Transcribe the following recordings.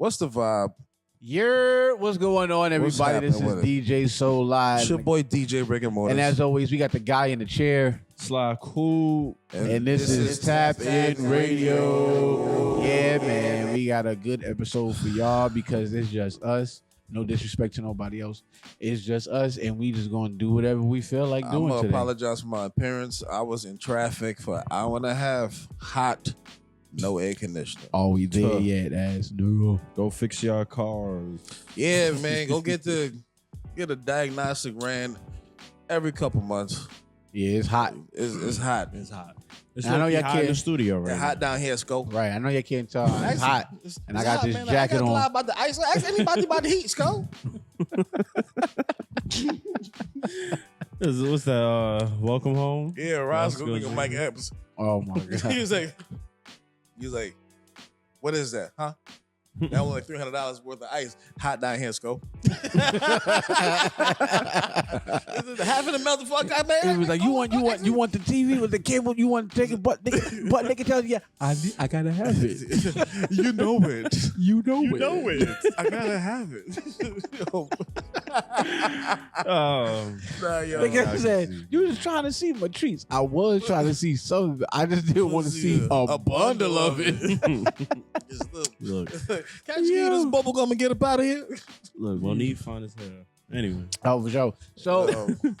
What's the vibe? What's going on, everybody? This is DJ Soul Live. It's your boy DJ Rick and Mortis. And as always, we got the guy in the chair. Sly Cool. And this is TapIn Radio. Yeah, man. We got a good episode for y'all because it's just us. No disrespect to nobody else. It's just us, and we just going to do whatever we feel like doing today. I'm going to apologize for my appearance. I was in traffic for an hour and a half. Hot. No air conditioner. Are we there yet? Ass no. Go fix your cars. Yeah, man. Go get a diagnostic ran every couple months. Yeah, it's hot. It's hot. It's hot. It's I know y'all hot in the studio right now. Hot down here, Sco. Right. I know y'all can't tell. It's hot. And I got this jacket on. Lie about the ice. Ask anybody about the heat, Sco. What's that? Welcome home? Yeah, Ross go look at Mike Epps. Oh my god. he was like, what is that? Huh? That was like $300 worth of ice. Hot down here, Sco. Half of the motherfucker, man. He was like, you want the TV with the cable? You want to take it, but they can tell you, I gotta have it. You know it. You know it. I gotta have it. Like I said, you was trying to see my treats. I was trying to see some of it. I just didn't want to see a bundle of it. Look. Can I just give you this bubble gum and get up out of here? Look, Monique fine as hell. Anyway. Oh, for sure. So,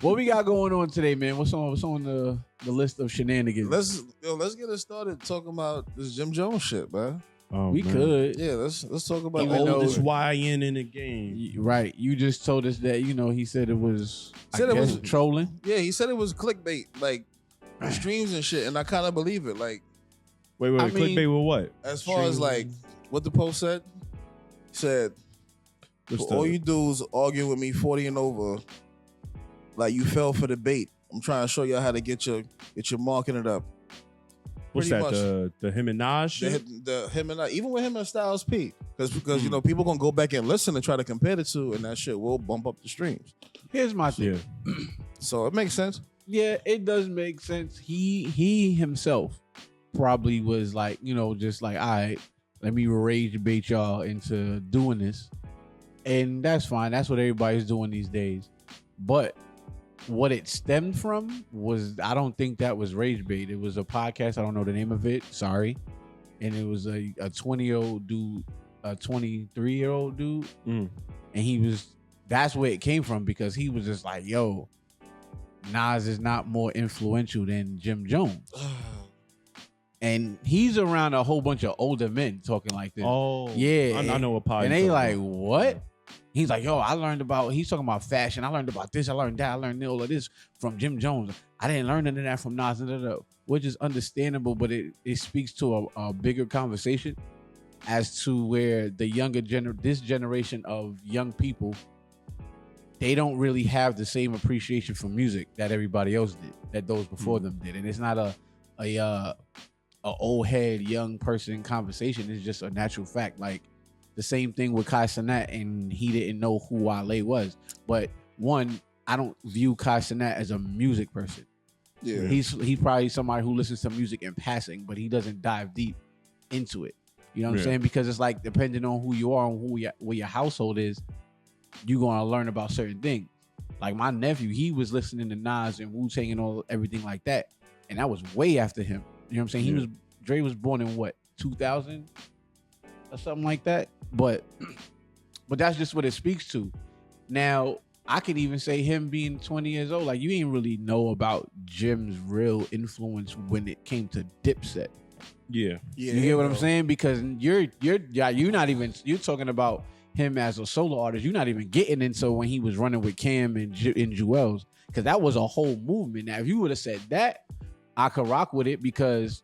what we got going on today, man? What's on the list of shenanigans? Let's get it started talking about this Jim Jones shit, man. Oh, we could. Yeah, let's talk about the oldest YN in the game. Right. You just told us that, he said it was trolling. Yeah, he said it was clickbait, like streams and shit, and I kind of believe it. Like, wait, clickbait with what? As far as like what the post said, all you do is argue with me 40 and over, like you fell for the bait. I'm trying to show y'all how to get your marketing up. What's that? The him and Nas shit? The him and Nas, even with him and Styles P, because people gonna go back and listen and try to compare the two, and that shit will bump up the streams. Here's my thing. Yeah. So it makes sense. Yeah, it does make sense. He himself probably was like, just like, all right, let me rage bait y'all into doing this. And that's fine. That's what everybody's doing these days. But what it stemmed from was, I don't think that was rage bait. It was a podcast. I don't know the name of it. Sorry. And it was a 20-year-old dude, a 23-year-old dude. Mm. And that's where it came from, because he was just like, yo, Nas is not more influential than Jim Jones. And he's around a whole bunch of older men talking like this. Oh, yeah. I know a podcast. And they like, what? He's like, yo, he's talking about fashion. I learned about this. I learned that. I learned all of this from Jim Jones. I didn't learn none of that from Nas, which is understandable, but it speaks to a bigger conversation as to where the this generation of young people, they don't really have the same appreciation for music that everybody else did, that those before them did. And it's not a old head young person conversation. It's just a natural fact. Like the same thing with Kai Cenat, and he didn't know who Wale was. But one, I don't view Kai Cenat as a music person. Yeah, he's probably somebody who listens to music in passing, but he doesn't dive deep into it. You know what I'm saying? Because it's like, depending on who you are and where your household is, you're gonna learn about certain things. Like my nephew, he was listening to Nas and Wu-Tang and everything like that, and that was way after him. You know what I'm saying? Dre was born in what, 2000 or something like that. But that's just what it speaks to. Now, I could even say him being 20 years old, like you ain't really know about Jim's real influence when it came to Dipset. Yeah. You get what I'm saying? Because you're talking about him as a solo artist. You're not even getting into when he was running with Cam and Jewels, because that was a whole movement. Now, if you would have said that, I could rock with it, because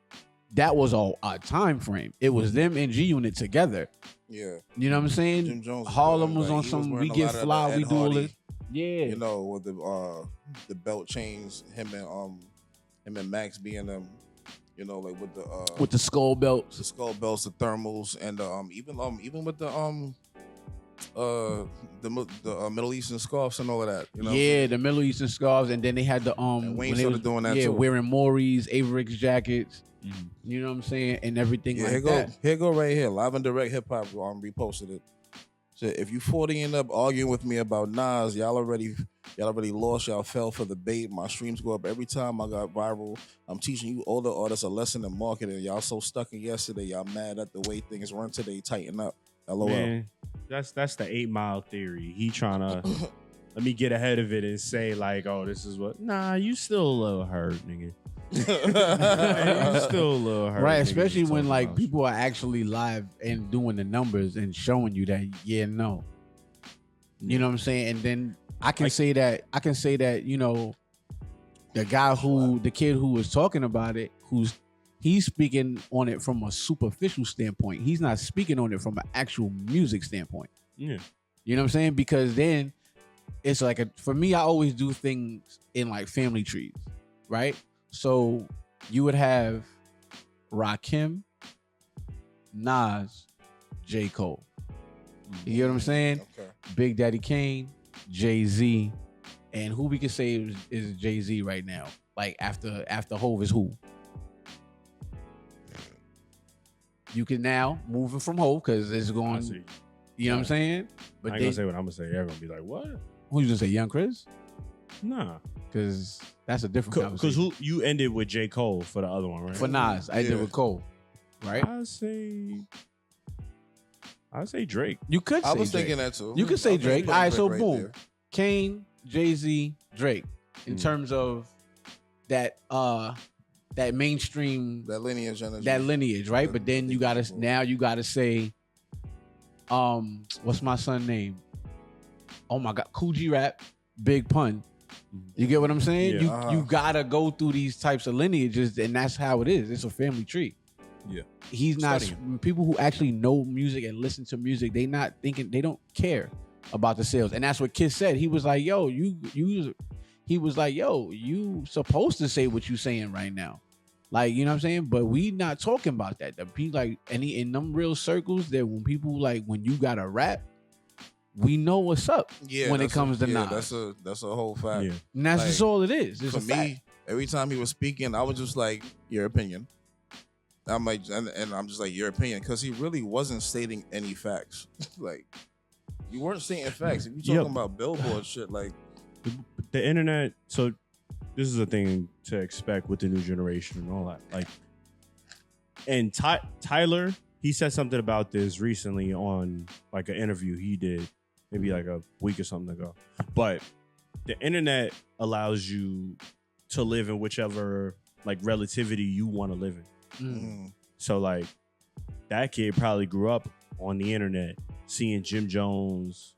that was a time frame. It was them and G Unit together. Yeah. You know what I'm saying? Jim Jones Harlem was on some, we get fly, we do all this. Yeah. You know, with the belt chains, him and Max being them, like with the skull belts. The skull belts, the thermals, and even with the Middle Eastern scarves and all of that. Yeah, the Middle Eastern scarves, and then they had the and Wayne started doing that too. Wearing Maury's, Averix jackets. You know what I'm saying? And everything like that. Here go right here. Live and direct hip hop reposted it. So if you 40 and up arguing with me about Nas, y'all already lost. Y'all fell for the bait. My streams go up every time I got viral. I'm teaching you older artists a lesson in marketing. Y'all so stuck in yesterday. Y'all mad at the way things run today. Tighten up. LOL. Man, that's the 8 Mile theory. He trying to let me get ahead of it and say like, oh, this is what. Nah, you still a little hurt, nigga. You still a little hurt, right? Especially when like people are actually live and doing the numbers and showing you that, you know what I'm saying. And then I can say that you know, the kid who was talking about it, he's speaking on it from a superficial standpoint. He's not speaking on it from an actual music standpoint. Yeah, you know what I'm saying? Because then it's like for me, I always do things in like family trees, right? So you would have Rakim, Nas, J. Cole. You get what I'm saying? Okay. Big Daddy Kane, Jay-Z, and who we could say is Jay-Z right now. Like after Hov is who? You can now moving from Hov because it's going. You know what I'm saying? But I ain't gonna say what I'm gonna say. They're gonna be like, what? Who you gonna say? Young Chris? Nah. Because that's a different conversation. Because who you ended with J. Cole for the other one, right? For Nas, I did with Cole, right? I'd say Drake. You could say I was Drake. thinking that too. You could say Drake. All right, so right boom. there. Kane, Jay-Z, Drake. In terms of that mainstream, that lineage energy. That lineage, right? But then you gotta say, what's my son's name? Oh my God, Coogee Rap, Big Pun. You get what I'm saying? Yeah. You gotta go through these types of lineages, and that's how it is. It's a family tree. Yeah. He's not people who actually know music and listen to music, they not thinking, they don't care about the sales. And that's what Kiss said. He was like, yo, you supposed to say what you saying right now. Like, you know what I'm saying? But we not talking about that. The people like in them real circles that when you gotta rap, we know what's up when it comes to Nas. That's a whole fact. Yeah. And that's just all it is. It's for me, every time he was speaking, I was just like, your opinion. I'm like, and I'm just like, your opinion, because he really wasn't stating any facts. Like, you weren't stating facts. If you talking about Billboard shit, like the internet. So this is a thing to expect with the new generation and all that. Like, and Tyler, he said something about this recently on like an interview he did, maybe like a week or something ago. But the internet allows you to live in whichever like relativity you want to live in. Mm-hmm. So like that kid probably grew up on the internet seeing Jim Jones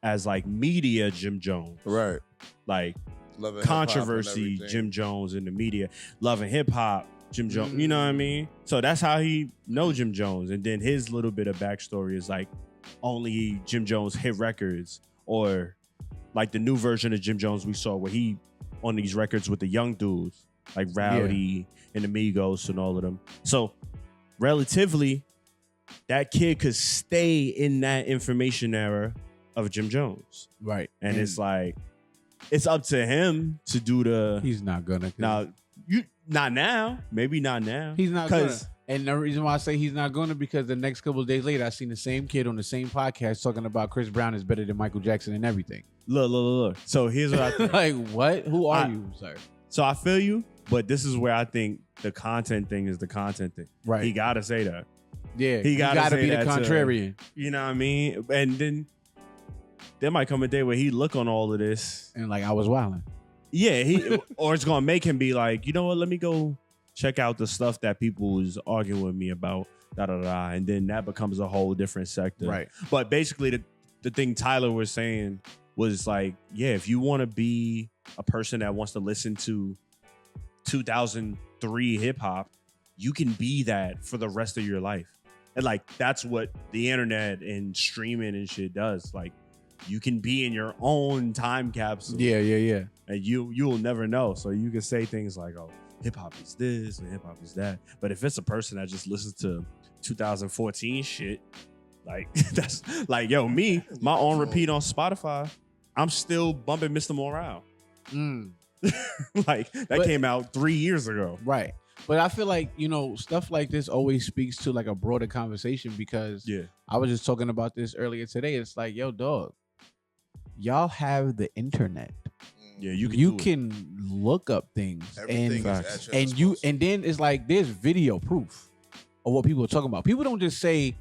as like media Jim Jones. Right. Like Loving controversy Jim Jones in the media, loving hip hop Jim Jones. You know what I mean? So that's how he know Jim Jones. And then his little bit of backstory is like only Jim Jones hit records, or like the new version of Jim Jones we saw where he on these records with the young dudes like Rowdy and Amigos and all of them. So relatively, that kid could stay in that information era of Jim Jones. Right. And it's like, it's up to him to do the... He's not gonna. Not now. Maybe not now. He's not gonna. And the reason why I say he's not gonna, because the next couple of days later, I seen the same kid on the same podcast talking about Chris Brown is better than Michael Jackson and everything. Look. So here's what I think. Like, what? Who are you, sir? So I feel you, but this is where I think the content thing is the content thing. Right. He gotta say that. Yeah. He gotta be the contrarian. You know what I mean? And then there might come a day where he look on all of this and like, I was wilding. Yeah, or it's gonna make him be like, you know what? Let me go check out the stuff that people is arguing with me about, and then that becomes a whole different sector. Right. But basically, the thing Tyler was saying was like, yeah, if you want to be a person that wants to listen to 2003 hip hop, you can be that for the rest of your life. And like, that's what the internet and streaming and shit does. Like, you can be in your own time capsule. Yeah. And you'll never know. So you can say things like, oh, hip hop is this and hip hop is that. But if it's a person that just listens to 2014 shit, like that's like, yo, my on repeat on Spotify, I'm still bumping Mr. Morale. Like that came out 3 years ago. Right. But I feel like, stuff like this always speaks to like a broader conversation because I was just talking about this earlier today. It's like, yo, dog, y'all have the internet. Yeah, you can look up things. And then it's like there's video proof of what people are talking about. People don't just say,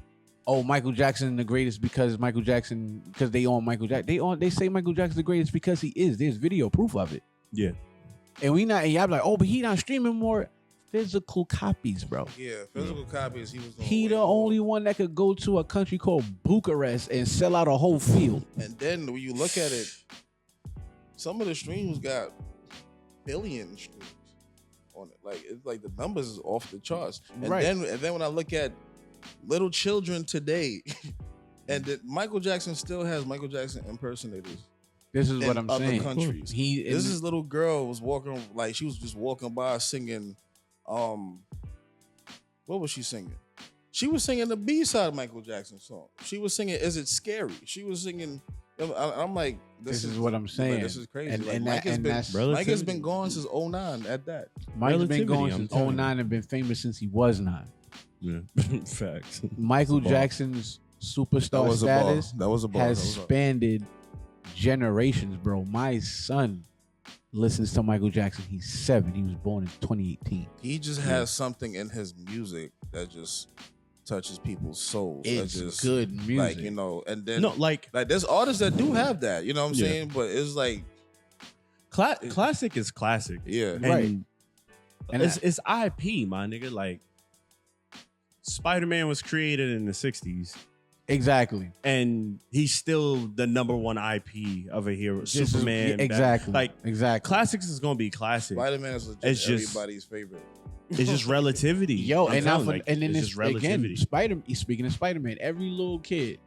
oh, Michael Jackson the greatest because they own Michael Jackson. They say Michael Jackson the greatest because he is. There's video proof of it. Yeah. And y'all be like, oh, but he not streaming more physical copies, bro. Yeah, physical copies. He the only one that could go to a country called Bucharest and sell out a whole field. And then when you look at it, some of the streams got billion streams on it. Like it's like the numbers is off the charts. And then when I look at little children today, and that Michael Jackson still has Michael Jackson impersonators. This is what I'm saying. Other countries. This little girl was walking, like she was just walking by singing. What was she singing? She was singing the B-side of Michael Jackson song. She was singing "Is It Scary?" She was singing. I'm like, this is what I'm saying. Like, this is crazy. Mike has been gone since 2009 at that. Mike's been gone since 2009 and been famous since he was 9. Yeah, facts. Michael Jackson's superstar status has spanned generations, bro. My son listens to Michael Jackson. He's 7. He was born in 2018. He just has something in his music that just touches people's souls. It's just good music, and then like there's artists that do have that, you know what I'm saying? But it's like classic is classic, right. And it's IP, my nigga. Like Spider-Man was created in the 60s, exactly, and he's still the number 1 IP of a hero. Superman, exactly. Classics is gonna be classic. Spider-Man is just everybody's favorite. It's just relativity. Yo, and then it's just relativity. Again, speaking of Spider-Man, every little kid,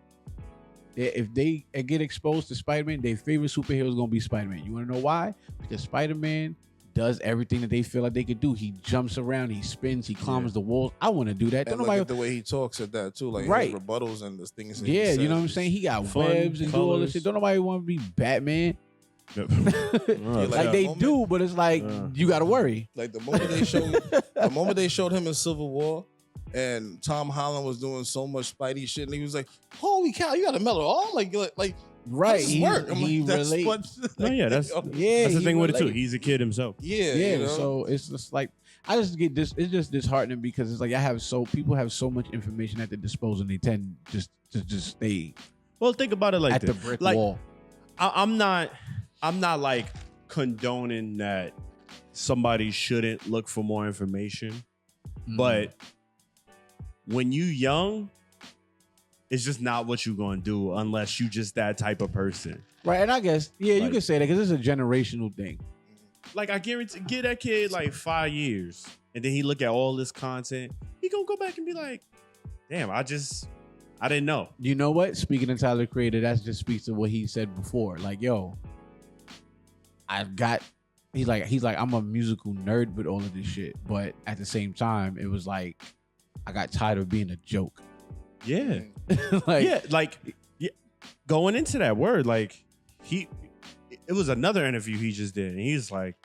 if they get exposed to Spider-Man, their favorite superhero is gonna be Spider-Man. You wanna know why? Because Spider-Man does everything that they feel like they could do. He jumps around, he spins, he climbs the walls. I want to do that. And look at the way he talks at that too, like his rebuttals and the things. Yeah, you know what I'm saying. He got webs and do all this shit. Don't nobody want to be Batman. Like they do, but it's like you got to worry. Like the moment they showed him in Civil War, and Tom Holland was doing so much Spidey shit, and he was like, "Holy cow, you got a medal!" Oh, like. Right, he relates. That's the thing with it too. He's a kid himself. Yeah. So it's just like I just get this. It's just disheartening because it's like people have so much information at their disposal, and they tend just to stay. Well, think about it at the brick wall. I'm not like condoning that somebody shouldn't look for more information, but when you young, it's just not what you're going to do unless you just that type of person. Right. And I guess, you can say that because it's a generational thing. Like I guarantee, give that kid like 5 years and then he look at all this content. He going to go back and be like, damn, I didn't know. You know what? Speaking of Tyler Creator, that just speaks to what he said before. Like, yo, he's like, I'm a musical nerd with all of this shit. But at the same time, it was like, I got tired of being a joke. Yeah. Going into that word, like it was another interview he just did, and he's like,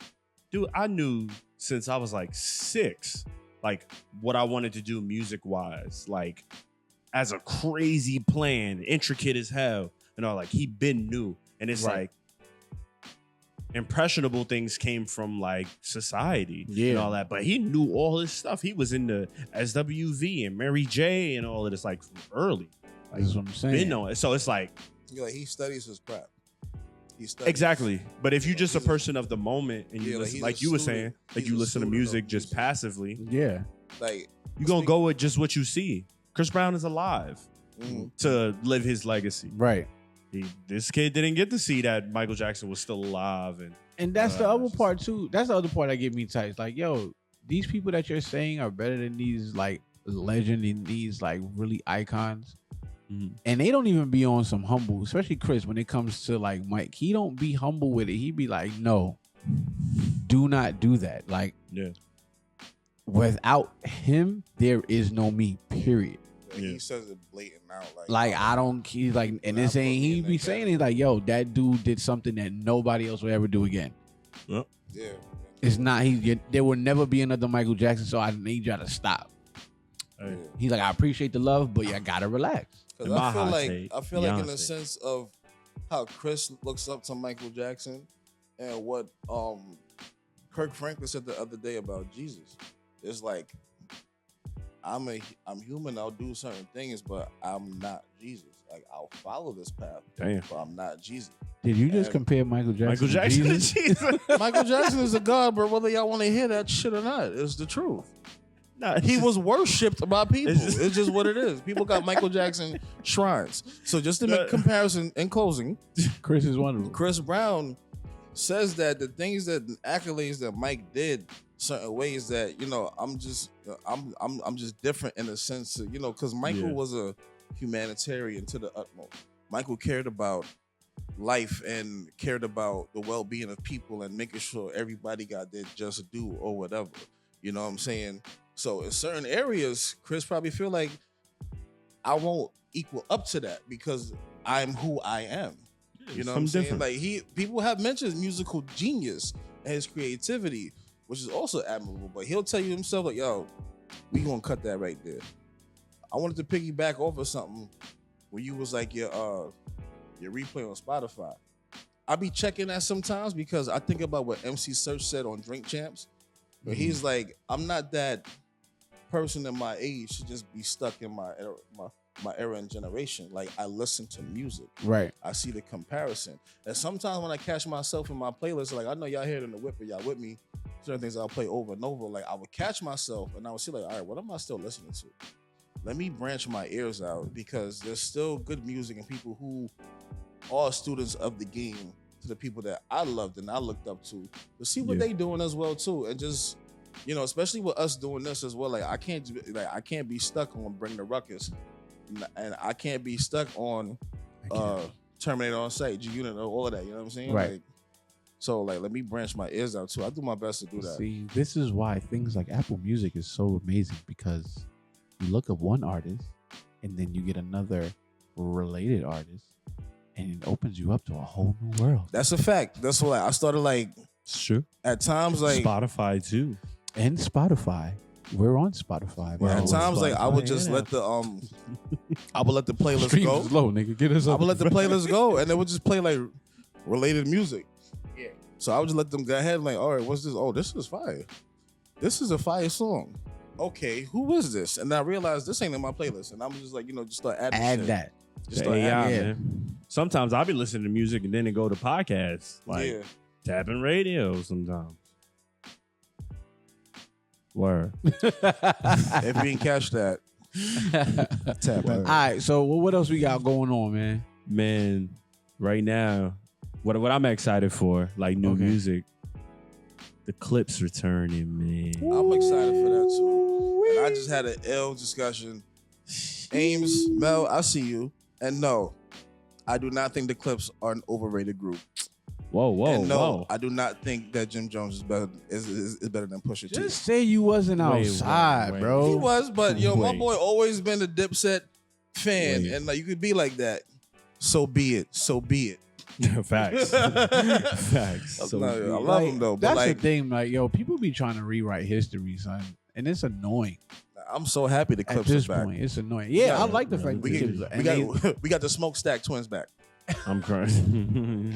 dude, I knew since I was like 6, like what I wanted to do music wise, like as a crazy plan, intricate as hell, and all. Like he been new, and it's like impressionable things came from like society and all that, but he knew all this stuff. He was in the SWV and Mary J and all of this like from early. Like, that's what I'm saying. Been on it. So it's like he studies his craft. Exactly. But if you're just a person of the moment and you listen, like you were saying, like you listen to music just passively, like you're gonna go with just what you see. Chris Brown is alive to live his legacy. Right. This kid didn't get to see that Michael Jackson was still alive, and that's the other part too. That's the other part that get me tight. It's like, yo, these people that you're saying are better than these like legend and these like really icons, and they don't even be on some humble. Especially Chris, when it comes to like Mike, he don't be humble with it. He be like, no, do not do that. Like, without him, there is no me. Period. He says it blatant out. Like I don't. He's like, and this ain't. He be saying he's like, yo, that dude did something that nobody else will ever do again. Yep. Yeah. It's not. There will never be another Michael Jackson, so I need y'all to stop. Hey. He's like, I appreciate the love, but you gotta relax. Because My I feel hot like take, in the Beyonce. sense of how Chris looks up to Michael Jackson and what Kirk Franklin said the other day about Jesus. It's like I'm human, I'll do certain things, but I'm not Jesus. Like I'll follow this path, Damn. but I'm not Jesus. Did you just And compare Michael Jackson? Michael to Jackson to Jesus? Jesus. Michael Jackson is a god, but whether y'all want to hear that shit or not, it's the truth. Nah, He was worshipped by people. It's It's just what it is. People got Michael Jackson shrines. So just to make comparison in closing, Chris is one of them. Chris Brown says that the things that the accolades that Mike did, certain ways that I'm just different in the sense of, because Michael was a humanitarian to the utmost. Michael cared about life and cared about the well-being of people and making sure everybody got their just due or whatever. You know what I'm saying? So in certain areas, Chris probably feel like I won't equal up to that because I'm who I am. You know what I'm saying? Like people have mentioned musical genius and his creativity, which is also admirable. But he'll tell you himself like, "Yo, we gonna cut that right there." I wanted to piggyback off of something when you was like your replay on Spotify. I be checking that sometimes because I think about what MC Search said on Drink Champs, but he's like, "I'm not that person in my age to just be stuck in my era and generation. Like I listen to music, Right. I see the comparison, and sometimes when I catch myself in my playlist, like I know y'all hear it in the whip, but y'all with me. Certain things I'll play over and over. Like I would catch myself and I would see like, all right, what am I still listening to? Let me branch my ears out because there's still good music and people who are students of the game to the people that I loved and I looked up to see what they doing as well too, and just especially with us doing this as well. Like I can't be stuck on Bring the Ruckus, and I can't be stuck on Terminator on Site, G-Unit, all of that. You know what I'm saying? Right. Like, so let me branch my ears out too. I do my best to do that. See, this is why things like Apple Music is so amazing, because you look up one artist and then you get another related artist and it opens you up to a whole new world. That's a fact. That's what I started like It's true. at times like Spotify too. And Spotify. We're on Spotify. We're at on times like I would Spotify, just yeah. let the I would let the playlist Streams go. is low, nigga. Get us I up. would let the playlist go and it would just play like related music. Yeah. So I would just let them go ahead and like, all right, what's this? Oh, this is fire. This is a fire song. Okay, who is this? And I realized this ain't in my playlist. And I'm just like, just start adding shit. that. Just The start AI, adding. man. Sometimes I'll be listening to music and then it go to podcasts like Yeah. TapIn Radio sometimes. Word. If you didn't catch that, tap All it. right, so what else we got going on, man? Man, right now, what I'm excited for, like new Okay. music, the Clipse returning, man. I'm excited for that too. And I just had an ill discussion. Ames, Mel, I see you. And no, I do not think the Clipse are an overrated group. Whoa, And no, whoa. I do not think that Jim Jones is better than Pusha T. Just say you wasn't Wait, outside, wait. bro. He was, but my Wait. boy always been a Dipset fan, Wait. and like you could be like that. So be it. So be it. Facts. Facts. So, No, I love him though, but That's like the thing, like, yo, people be trying to rewrite history, son, and it's annoying. I'm so happy the At Clipse this is back. point, it's annoying. Yeah, I like the fact that We, the get, Clipse- we and got we got the Smokestack twins back. I'm crying.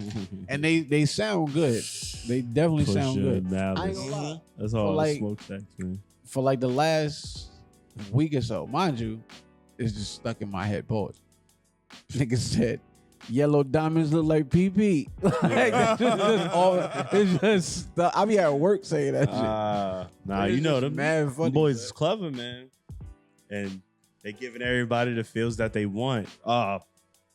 and they sound good. They definitely sound good. Malice. I ain't gonna lie. That's all But, the like, smokestacks, man. For like the last week or so, mind you, it's just stuck in my head. Pause. Nigga said, "Yellow diamonds look like PP." Like, that's just all. It's just I be at work saying that shit. Nah, It's you know just them, mad funny, them boys man. is clever, man. And they giving everybody the feels that they want.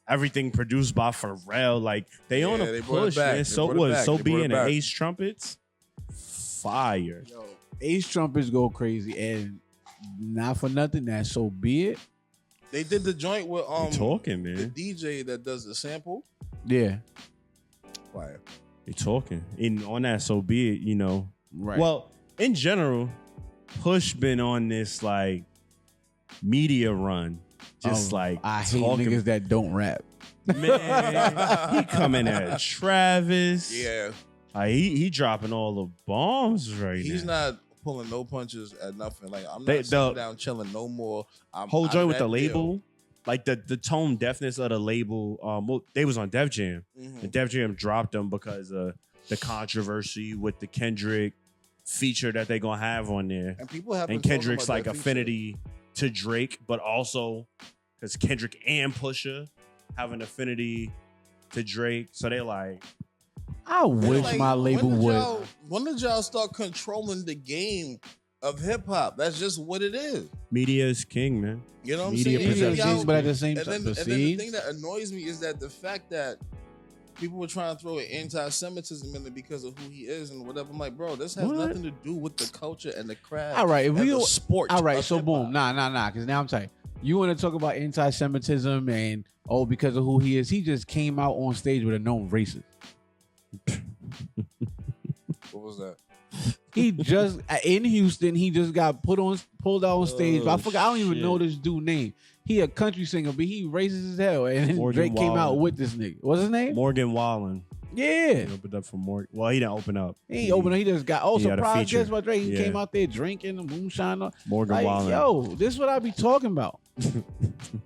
Everything produced by Pharrell. Like they on Yeah, a they brought it push, back. man. They So brought it what? back. So They brought being it an back. Ace Trumpets, fire. Yo, Ace trumpets go crazy, and not for nothing. That so be it. They did the joint with They talking, the man. DJ that does the sample. Yeah, Fire. They talking. And on that, so be it. You know. right. Well, in general, Push been on this like media run, just like I hate talking. niggas that don't rap. Man, he coming at Travis. Yeah. He dropping all the bombs right now. He's not pulling no punches at nothing. Like I'm not sitting down chilling no more. Whole joint with the label, like the tone deafness of the label. They was on Def Jam, and Def Jam dropped them because of the controversy with the Kendrick feature that they gonna have on there. And people have, and Kendrick's like affinity to Drake, but also because Kendrick and Pusha have an affinity to Drake, so they like. I wish my label would. When did y'all start controlling the game of hip hop? That's just what it is. Media is king, man. You know what Media I'm saying? perception. But at the same and time, then the thing that annoys me is that the fact that people were trying to throw an anti-Semitism in it because of who he is and whatever. I'm like, bro, this has nothing to do with the culture and the craft. All right, if we sport. All right, so boom, nah. Because now I'm saying you want to talk about anti-Semitism and because of who he is, he just came out on stage with a known racist. What was that? He just in Houston. He just got pulled out on stage. I forgot. I don't even know this dude's name. He a country singer, but he racist as hell. And then Drake came out with this nigga. What's his name? Morgan Wallen. Yeah. He opened up for Morgan. Well, he didn't open up. He ain't open up. He just got surprised. Guess what, Drake? He came out there drinking the moonshine. Morgan Wallen. Yo, this is what I be talking about.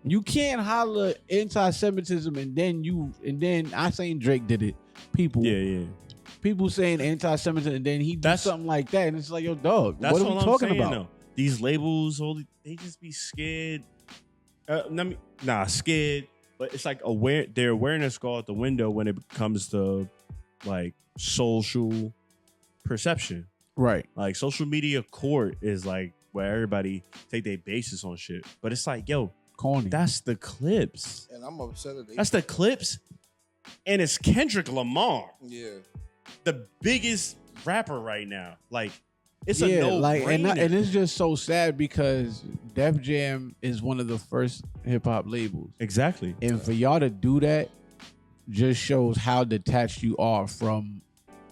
You can't holler anti-Semitism and then I saying Drake did it. People saying anti-Semitism and then he do something like that, and it's like, yo, dog, what are we talking about? Though. These labels, they just be scared. Scared, but it's like their awareness go out the window when it comes to like social perception. Right. Like social media court is like where everybody take their basis on shit. But it's like, yo, corny. That's the Clipse. And I'm upset at that's the Clipse. And it's Kendrick Lamar. Yeah. The biggest rapper right now. Like, it's a no-brainer. And it's just so sad because Def Jam is one of the first hip hop labels. Exactly. And for y'all to do that just shows how detached you are from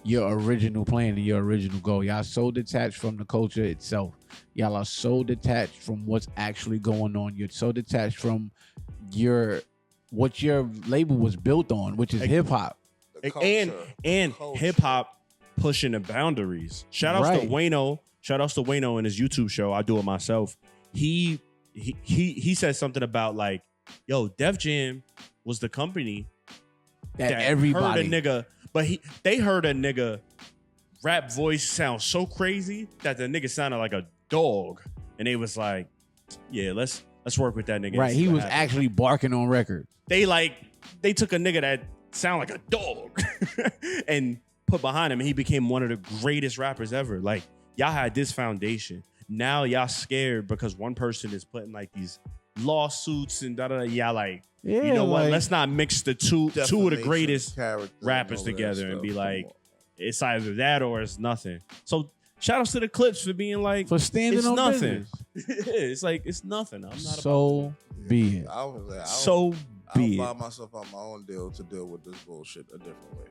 your original plan and your original goal. Y'all so detached from the culture itself. Y'all are so detached from what's actually going on. You're so detached from what your label was built on, which is hip hop. And hip hop pushing the boundaries. Shout outs to Wayno. Shout outs to Wayno in his YouTube show. I do it myself. He said something about like, yo, Def Jam was the company that everybody heard a nigga, but they heard a nigga rap voice sound so crazy that the nigga sounded like a dog, and they was like, yeah, let's work with that nigga. Right, he was actually barking on record. They took a nigga that sound like a dog and put behind him, and he became one of the greatest rappers ever. Like, y'all had this foundation. Now y'all scared because one person is putting like these lawsuits and da da da. Y'all like, you know what? Let's not mix the two of the greatest rappers together and be like, it's either that or it's nothing. So shout outs to the Clipse for being like, for standing it's on nothing. business. It's like, it's nothing. I'm not so be it. I was like, so be it. I'll buy myself out my own deal to deal with this bullshit a different way.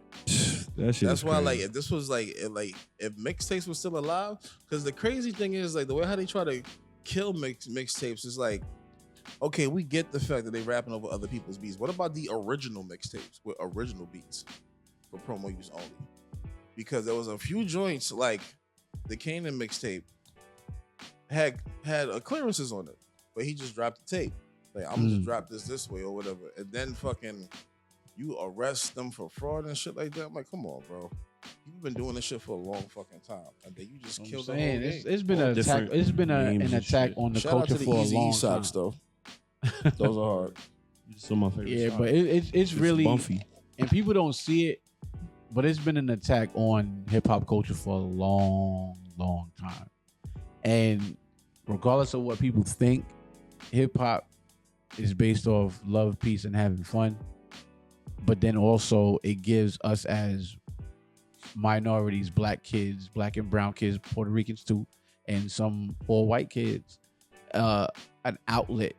That's why, like, if this was if mixtapes were still alive, because the crazy thing is, like, the way how they try to kill mixtapes is like, okay, we get the fact that they rapping over other people's beats. What about the original mixtapes with original beats for promo use only? Because there was a few joints like the Kanan mixtape had clearances on it, but he just dropped the tape. Like, I'm gonna just drop this way or whatever, and then fucking you arrest them for fraud and shit like that. I'm like, come on, bro. You've been doing this shit for a long fucking time, and then you just killed the whole game. It's been an attack. It's been an attack on the culture for a long time. Socks, though. Those are hard. Some of my favorite. Yeah, but it's really bumpy, and people don't see it. But it's been an attack on hip hop culture for a long, long time. And regardless of what people think, hip hop is based off love, peace, and having fun. But then also it gives us as minorities, black kids, black and brown kids, Puerto Ricans too, and some all white kids, an outlet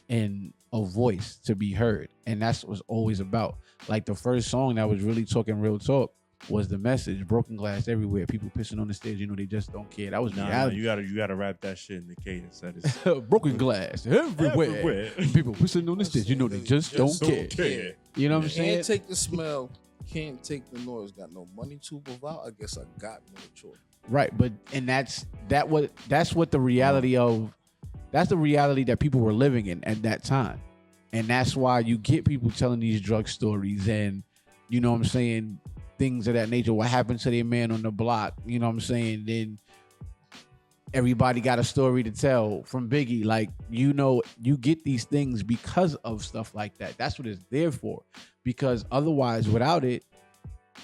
and a voice to be heard. And that's what it's always about. Like the first song that was really talking real talk was The Message, Broken Glass Everywhere, people pissing on the stage, they just don't care. That was reality. You gotta rap that shit in the cadence. That is broken glass everywhere. People pissing on the stage, they just don't care. You know what I'm saying? Can't take the smell, can't take the noise, got no money to provide, I guess I got no choice. Right, but that's what the reality of. That's the reality that people were living in at that time. And that's why you get people telling these drug stories and, you know what I'm saying, things of that nature. What happened to their man on the block, you know what I'm saying? Then everybody got a story to tell from Biggie. Like, you know, you get these things because of stuff like that. That's what it's there for. Because otherwise, without it,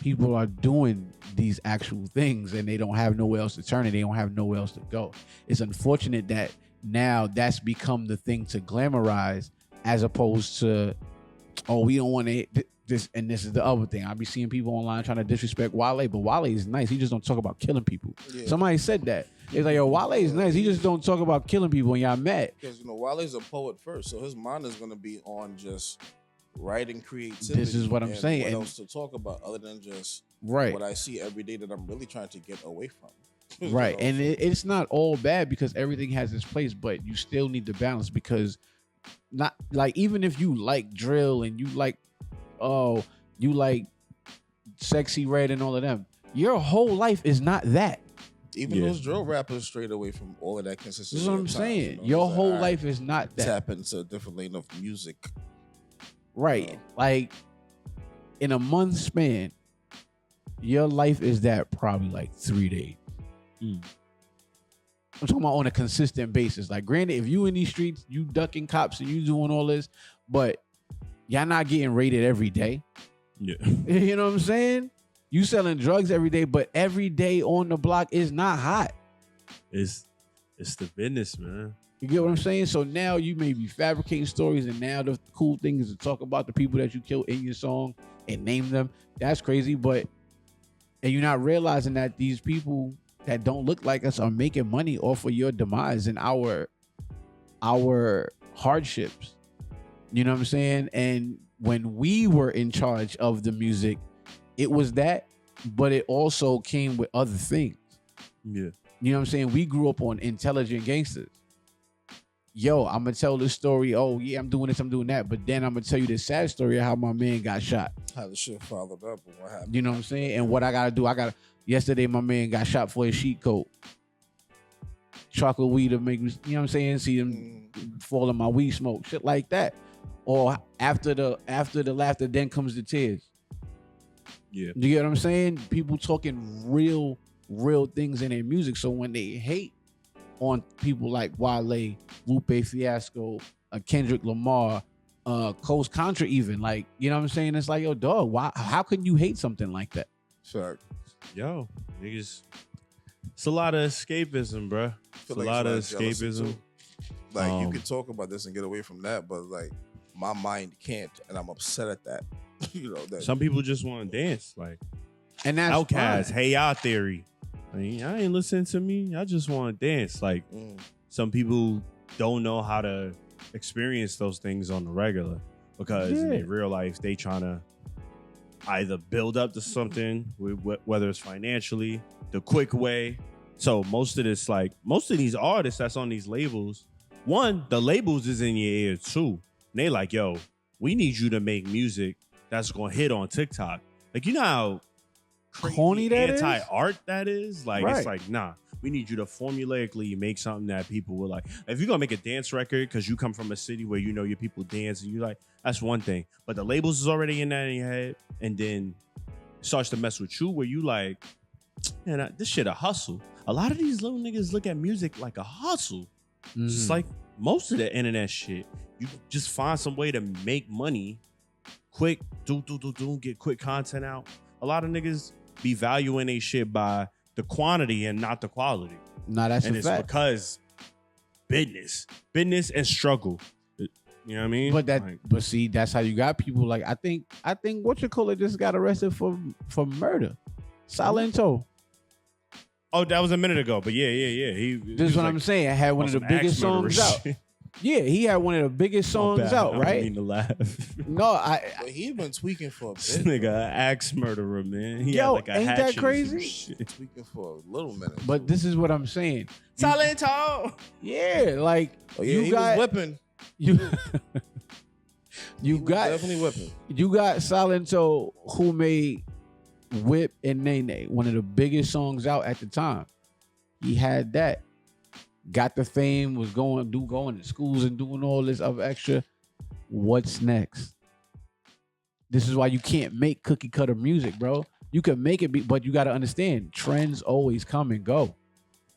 people are doing these actual things and they don't have nowhere else to turn and they don't have nowhere else to go. It's unfortunate that now that's become the thing to glamorize as opposed to, oh, we don't want to this. And this is the other thing. I be seeing people online trying to disrespect Wale, but Wale is nice. He just don't talk about killing people. Yeah. Somebody said that. It's like, yo, Wale is nice. He just don't talk about killing people and y'all mad. Because, you know, Wale's a poet first, so his mind is going to be on just writing creativity. This is what I'm saying. What else to talk about other than just right. what I see every day that I'm really trying to get away from. Right. And it's not all bad because everything has its place, but you still need to balance because not like even if you like drill and you like Sexy Red and all of them, your whole life is not that. Even those drill rappers strayed away from all of that consistency. This is what I'm saying. You know, your whole life is not that. Tap into a different lane of music. Right. Like in a month span, your life is that probably like 3 days. I'm talking about on a consistent basis. Like, granted, if you in these streets, you ducking cops and you doing all this, but y'all not getting raided every day. Yeah. You know what I'm saying? You selling drugs every day, but every day on the block is not hot. It's the business, man. You get what I'm saying? So now you may be fabricating stories, and now the cool thing is to talk about the people that you killed in your song and name them. That's crazy, and you're not realizing that these people that don't look like us are making money off of your demise and our hardships. You know what I'm saying? And when we were in charge of the music, it was that, but it also came with other things. Yeah. You know what I'm saying? We grew up on intelligent gangsters. Yo, I'm going to tell this story. Oh, yeah, I'm doing this, I'm doing that. But then I'm going to tell you the sad story of how my man got shot. How the shit followed up and what happened. You know what I'm saying? And what I got to do, yesterday my man got shot for his sheet coat. Chocolate weed to make me, you know what I'm saying? See him fall in my weed smoke. Shit like that. Or after the laughter, then comes the tears. Yeah. You get what I'm saying? People talking real things in their music. So when they hate on people like Wale, Lupe Fiasco, Kendrick Lamar, Coast Contra even, like, you know what I'm saying? It's like, yo, dog, how can you hate something like that? Sure. Yo, niggas, it's a lot of escapism, bro. It's a lot of escapism. Like, you can talk about this and get away from that, but like, my mind can't, and I'm upset at that. You know, that some people just want to dance, like, and that's Outkast, Hey Ya Theory. I mean, I ain't listening to me. I just want to dance. Like, some people don't know how to experience those things on the regular because in their real life, they trying to either build up to something, whether it's financially, the quick way. So most of these artists that's on these labels, one, the labels is in your ear too. And they like, yo, we need you to make music that's going to hit on TikTok. Like, you know how corny that anti-art that is? Like, It's like, nah, we need you to formulaically make something that people will like. If you're going to make a dance record because you come from a city where you know your people dance and you like, that's one thing. But the labels is already in that in your head. And then it starts to mess with you where you like, man, this shit a hustle. A lot of these little niggas look at music like a hustle. Mm-hmm. It's just like most of the internet shit. You just find some way to make money quick, get quick content out. A lot of niggas be valuing a shit by the quantity and not the quality. Nah, that's and a it's fact. Because business and struggle. You know what I mean? But see, that's how you got people like I think what you call it just got arrested for murder. Silento. Oh, that was a minute ago, but yeah. This is what I'm saying. I had one of the biggest songs out. Yeah, he had one of the biggest songs out, right? I didn't mean to laugh. No, but he been tweaking for a bit. This nigga, axe murderer, man. He yo, had like a ain't that hatchet crazy? Tweaking for a little minute. But this is what I'm saying. Silento. Yeah, like he was whipping. You You got definitely whipping. You got Silento, who made Whip and Nene, one of the biggest songs out at the time. He had that. Got the fame, was going to schools and doing all this other extra. What's next? This is why you can't make cookie cutter music, bro. You can make it, but you got to understand, trends always come and go.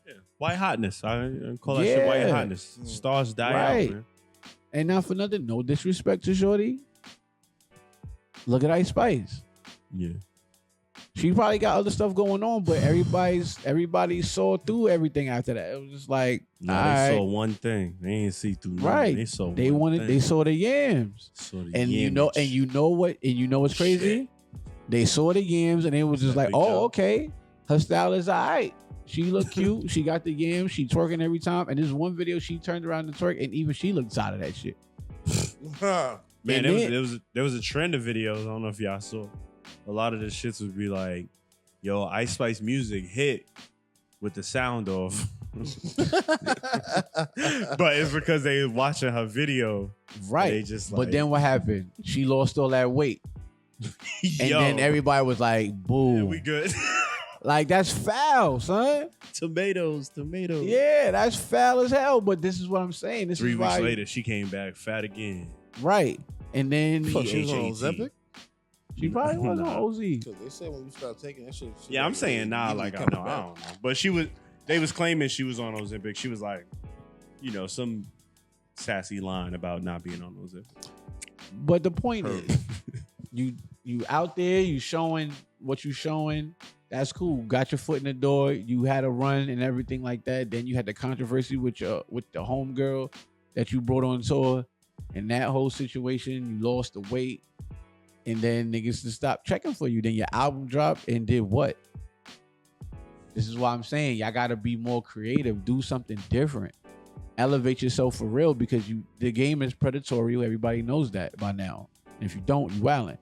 Yeah. White hotness. I call that shit white hotness. Stars die out, man. And not for nothing, no disrespect to Shorty. Look at Ice Spice. Yeah. She probably got other stuff going on, but everybody saw through everything after that. It was just like, no, they saw one thing. They didn't see through nothing. Right. They saw They saw the yams. You know what's crazy? Shit. They saw the yams and it was just like, oh, okay. Her style is all right. She look cute. She got the yams. She twerking every time. And there's one video she turned around to twerk and even she looked tired of that shit. Man, there was a trend of videos. I don't know if y'all saw. A lot of the shits would be like, yo, Ice Spice music hit with the sound off. But it's because they watching her video. Right. They just but then what happened? She lost all that weight. And then everybody was like, boo. Yeah, we good. Like, that's foul, son. Tomatoes. Yeah, that's foul as hell. But this is what I'm saying. 3 weeks later, she came back fat again. Right. And then Fuck, she was on Ozempic? She probably was on OZ. Because they said when you start taking that shit. Yeah, I'm saying nah, like I don't know. But they was claiming she was on Ozempic. She was like, some sassy line about not being on Ozempic. But the point is, you out there, you showing what you showing. That's cool. Got your foot in the door. You had a run and everything like that. Then you had the controversy with the homegirl that you brought on tour. And that whole situation, you lost the weight. And then niggas just stopped checking for you. Then your album dropped and did what? This is why I'm saying y'all gotta be more creative. Do something different. Elevate yourself for real because the game is predatory. Everybody knows that by now. And if you don't, you wildin'.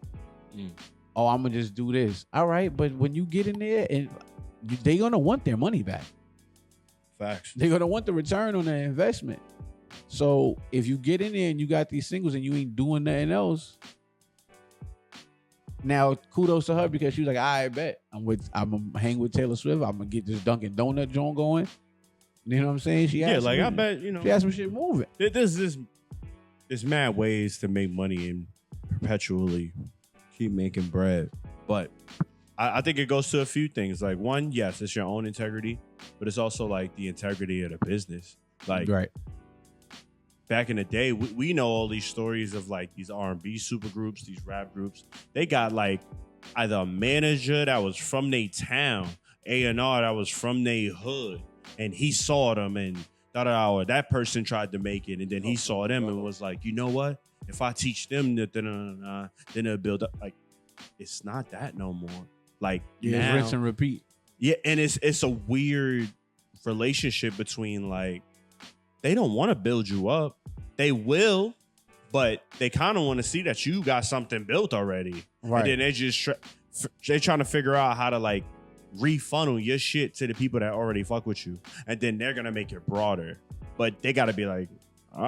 Oh, I'm gonna just do this. All right, but when you get in there, and they gonna want their money back. Facts. They're gonna want the return on their investment. So if you get in there and you got these singles and you ain't doing nothing else. Now, kudos to her because she was like, I bet I'm gonna hang with Taylor Swift. I'm gonna get this Dunkin' Donut joint going. You know what I'm saying? I bet, she has some shit moving. There's mad ways to make money and perpetually keep making bread. But I think it goes to a few things. Like, one, yes, it's your own integrity, but it's also like the integrity of the business. Like, right. Back in the day, we know all these stories of like these R&B super groups, these rap groups. They got like either a manager that was from their town, A&R that was from their hood, and he saw them and or that person tried to make it, and then he saw them and was like, you know what? If I teach them that, then they'll build up. Like, it's not that no more. Like, yeah, rinse and repeat. Yeah, and it's a weird relationship between like. They don't want to build you up. They will, but they kind of want to see that you got something built already. Right. And then they just they're trying to figure out how to like refunnel your shit to the people that already fuck with you, and then they're gonna make it broader. But they got to be like,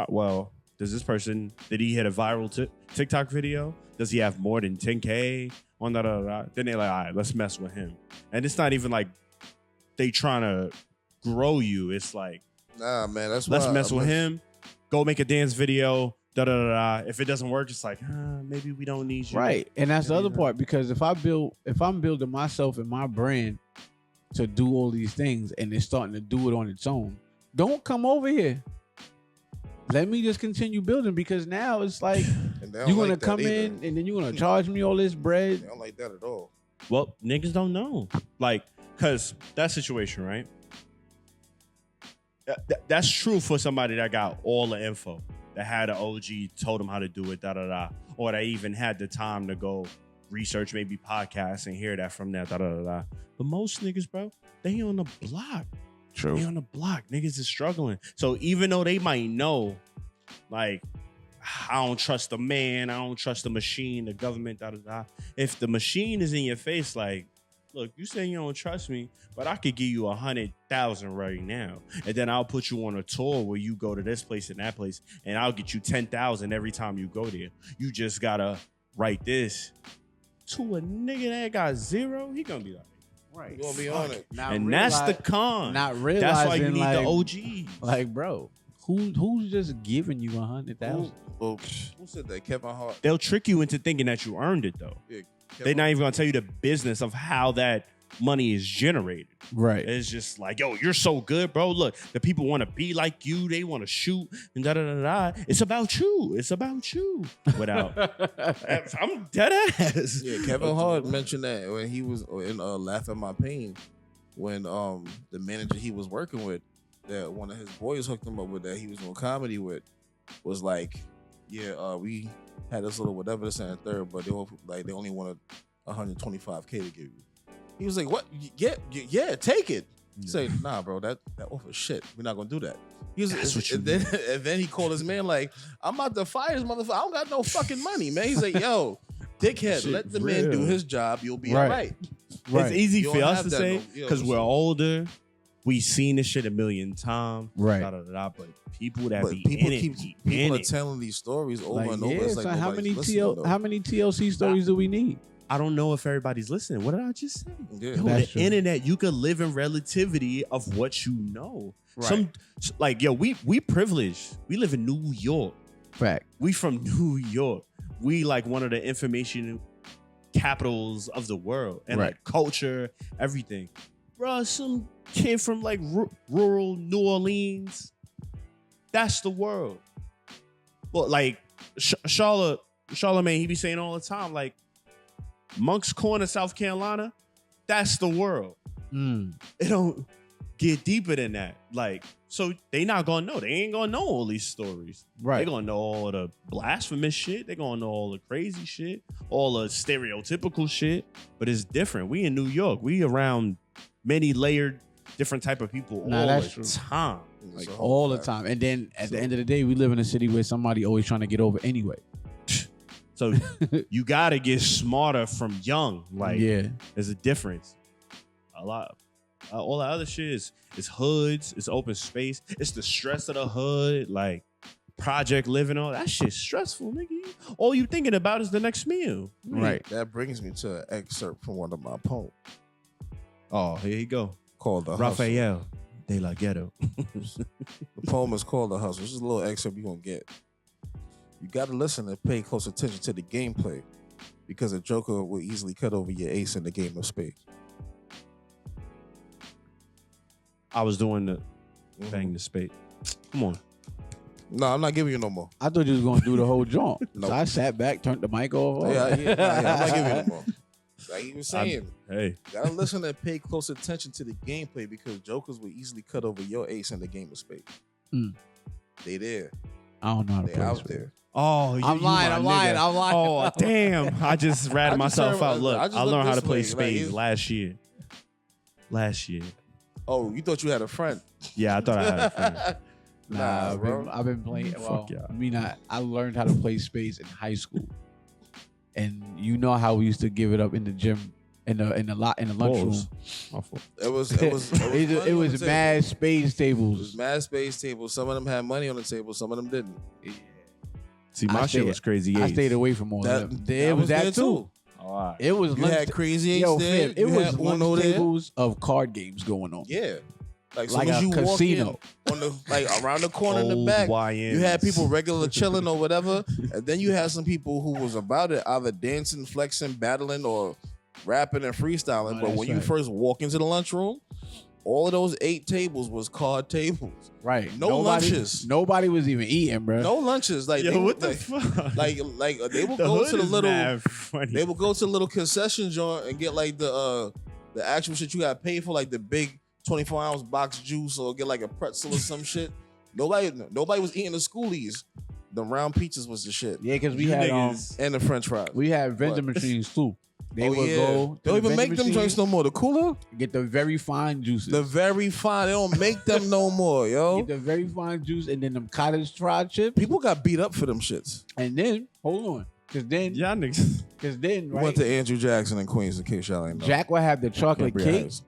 well, did he hit a viral TikTok video? Does he have more than 10K on that? Then they're like, all right, let's mess with him. And it's not even like they trying to grow you. It's like. Nah, man, let's mess with him. Go make a dance video. If it doesn't work, it's like maybe we don't need you. Right, and that's the other part because if I'm building myself and my brand to do all these things, and it's starting to do it on its own, don't come over here. Let me just continue building because now it's like you're gonna come in and then you're gonna charge me all this bread. I don't like that at all. Well, niggas don't know, like, cause that situation, right? That's true for somebody that got all the info, that had an OG, told them how to do it, or they even had the time to go research maybe podcasts and hear that from that, But most niggas, bro, they on the block. True. They on the block. Niggas is struggling. So even though they might know, like, I don't trust the man, I don't trust the machine, the government, if the machine is in your face, like, look, you say you don't trust me, but I could give you 100,000 right now, and then I'll put you on a tour where you go to this place and that place, and I'll get you 10,000 every time you go there. You just gotta write this to a nigga that got zero. He gonna be like, right, You gonna be on it. and that's the con. Not realizing, that's why you need like, the OGs. Like, bro, who's just giving you 100,000? Who said that? Kevin Hart. They'll trick you into thinking that you earned it though. Yeah, They're not even gonna tell you the business of how that money is generated. Right. It's just like, yo, you're so good, bro. Look, the people want to be like you. They want to shoot and da da da da. It's about you. It's about you. Without, I'm dead ass. Yeah, Kevin Hart mentioned that when he was in Laugh at My Pain, when the manager he was working with, that one of his boys hooked him up with that he was doing comedy with, was like, yeah, we had this little whatever this and third, but they only wanted 125K to give you. He was like, what? Yeah, take it. He said, nah, bro, that offer shit. We're not gonna do that. He was, That's what you and then he called his man like, I'm about to fire this motherfucker. I don't got no fucking money, man. He's like, yo, dickhead, Shit let the man do real. his job. You'll be all right. It's easy You for don't us have to that say no- you know, because we're older. We seen this shit a million times. Right. Da, da, da, da, but people that But be people in it, people in are it. telling these stories over Like, and over. yeah, It's like so how many nobody's listening, though. how many TLC stories do we need? I don't know if everybody's listening. What did I just say? Yeah. Yo, That's the true. internet, you could live in relativity of what you know. Right. Like, yo, we privileged. We live in New York. Fact. We from New York. We like one of the information capitals of the world and Right. like culture, everything. Bro, some kid from like rural New Orleans. That's the world. Well, like Charlemagne, he be saying all the time, like Monk's Corner, South Carolina, that's the world. It don't get deeper than that. Like, so they not gonna know. They ain't gonna know all these stories. Right. They gonna know all the blasphemous shit. They gonna know all the crazy shit, all the stereotypical shit. But it's different. We in New York. We around many layered, different type of people Nah, all that's the true. time. It's a Like whole all the fact. time. And then at the end of the day, we live in a city where somebody always trying to get over anyway. So you gotta get smarter from young. Like, yeah. there's a difference. A lot. All the other shit is hoods. It's open space. It's the stress of the hood. Like project living. All that shit's stressful, nigga. All you thinking about is the next meal. Right. That brings me to an excerpt from one of my poems Oh, here you go. called The Hustle. Raphael de la Ghetto. The poem is called The Hustle. This is a little excerpt you're going to get. You got to listen and pay close attention to the gameplay because a joker will easily cut over your ace in the game of spades. I was doing the bang the spade. Come on. No, I'm not giving you no more. I thought you was gonna do the whole jaunt. Nope. So I sat back, turned the mic off. I'm not giving you no more. Like he was saying, Hey. you gotta listen and pay close attention to the gameplay because jokers will easily cut over your ace in the game of spades. Mm. They there. I don't know how to They play out this there. Oh, I'm lying. I'm lying. I'm lying. Oh, damn. I just ratted I just myself turned- out. Look, I just I looked learned how to this play way, like, spades it's- last year. Last year. Oh, you thought you had a friend. Yeah, I thought I had a friend. Nah, bro. I've been playing. Well, Fuck yeah. I mean, I learned how to play spades in high school, and you know how we used to give it up in the gym, in the lunchroom. Pause. My fault. It was It money on was the table. mad spades It tables. was mad space tables. Some of them had money on the table. Some of them didn't. See, my I shit stayed- was crazy. I Ace. stayed away from all That, that. It was there that too. All right. It was You lunch had crazy ace Yo, there. fam, it You was had Uno lunch there. tables of card games going on. Yeah. Like, Like soon as a you casino. walk in on the like around the corner in the Old back, YNs. you had people regular chilling or whatever, and then you had some people who was about it, either dancing, flexing, battling, or rapping and freestyling. Oh, but that's when you right. first walk into the lunchroom, all of those 8 tables was card tables. Right. No lunches. Nobody was even eating, bro. No lunches. Like Yo, they, what the like, fuck? like they will The go hood to the is little mad funny. they will go to the little concession joint and get like the actual shit you got paid for, like the big 24-ounce box juice, or get like a pretzel or some shit. Nobody was eating the schoolies. The round pizzas was the shit. Yeah, because we You had niggas- And the French fries. we had vending What? machines too. They Oh, would yeah. go. to They don't the even make vending them joints machine, no more. The cooler, Get the very fine juices. the very fine. They don't make them no more, yo. Get the very fine juice, and then them cottage fried chips. People got beat up for them shits. And then hold on, Cause then, Y'all niggas. right, Went to Andrew Jackson in Queens in case y'all ain't know. Jack would have the chocolate Can't be cake. honest.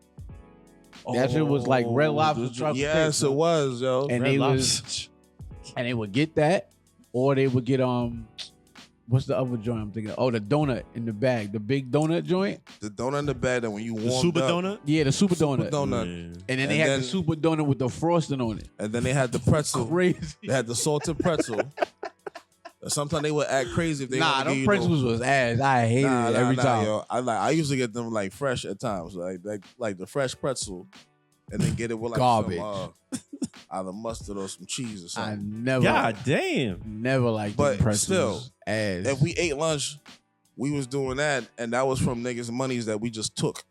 That shit was like Red Lobster chocolate cake. Yes, it was, yo. And they would get that, or they would get what's the other joint I'm thinking of? Oh, the donut in the bag, the big donut joint. The donut in the bag that when you warmed The super up, donut? Yeah, the super donut. donut. Yeah. And then they had the super donut with the frosting on it. And then they had the pretzel. Crazy. They had the salted pretzel. Sometimes they would act crazy if they Nah, wanna them give you pretzels was ass. I hated it every time. Yo. I usually get them like fresh at times, like the fresh pretzel, and then get it with like Garbage. some either mustard or some cheese or I something. never, God damn. never liked But them pretzels. still, ass. If we ate lunch, we was doing that, and that was from niggas' monies that we just took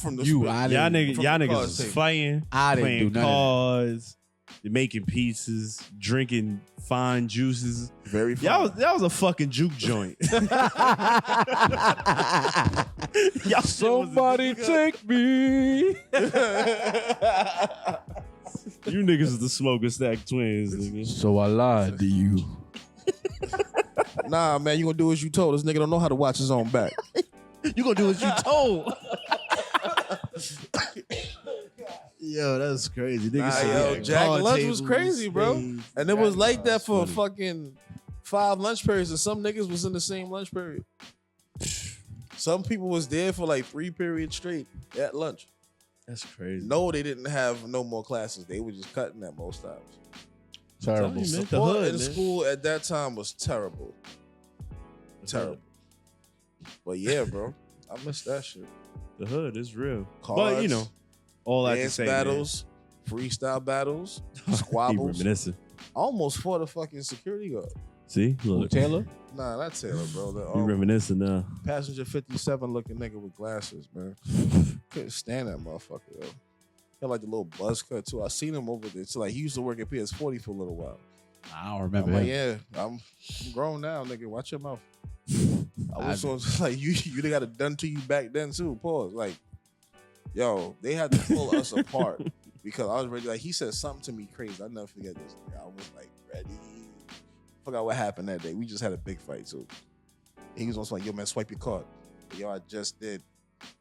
from the You, spit. I Y'all didn't- niggas, y'all the niggas card was table. fighting, I didn't playing do none of cards, making pieces, drinking fine juices. Very fun. That was a fucking juke joint. Y'all Somebody take me. You niggas is the smoker stack twins, nigga. So I lied to you. Nah, man, you gonna do as you told. This nigga don't know how to watch his own back. You gonna do what you told. Yo, that's crazy. Niggas Nah, sit yo, at Jack card lunch was tables, crazy, bro. things. And it was like that That's for funny. fucking 5 lunch periods, and some niggas was in the same lunch period. Some people was there for like 3 periods straight at lunch. That's crazy. No, they didn't have no more classes. They were just cutting at most times. Terrible. Man, the Support hood, in man. school at that time was terrible. Terrible. But yeah, bro. I miss that shit. The hood is real. Cards, But you know, all I can dance say, battles, freestyle battles, man, he squabbles. reminiscing. I almost fought a fucking security guard. See, Who, look, Taylor? Nah, not Taylor, bro. The, you reminiscing now. passenger 57 looking nigga with glasses, man. Couldn't stand that motherfucker, yo. He had like the little buzz cut too. I seen him over there. So like he used to work at PS40 for a little while. I don't I'm remember like, him. yeah, I'm grown now, nigga. Watch your mouth. I was so, like, you they got it done to you back then too. Pause. Like, yo, they had to pull us apart because I was ready. Like, he said something to me crazy. I'll never forget this. I was like, ready. Forgot what happened that day. We just had a big fight too. He was also like, yo, man, swipe your card. Yo, I just did.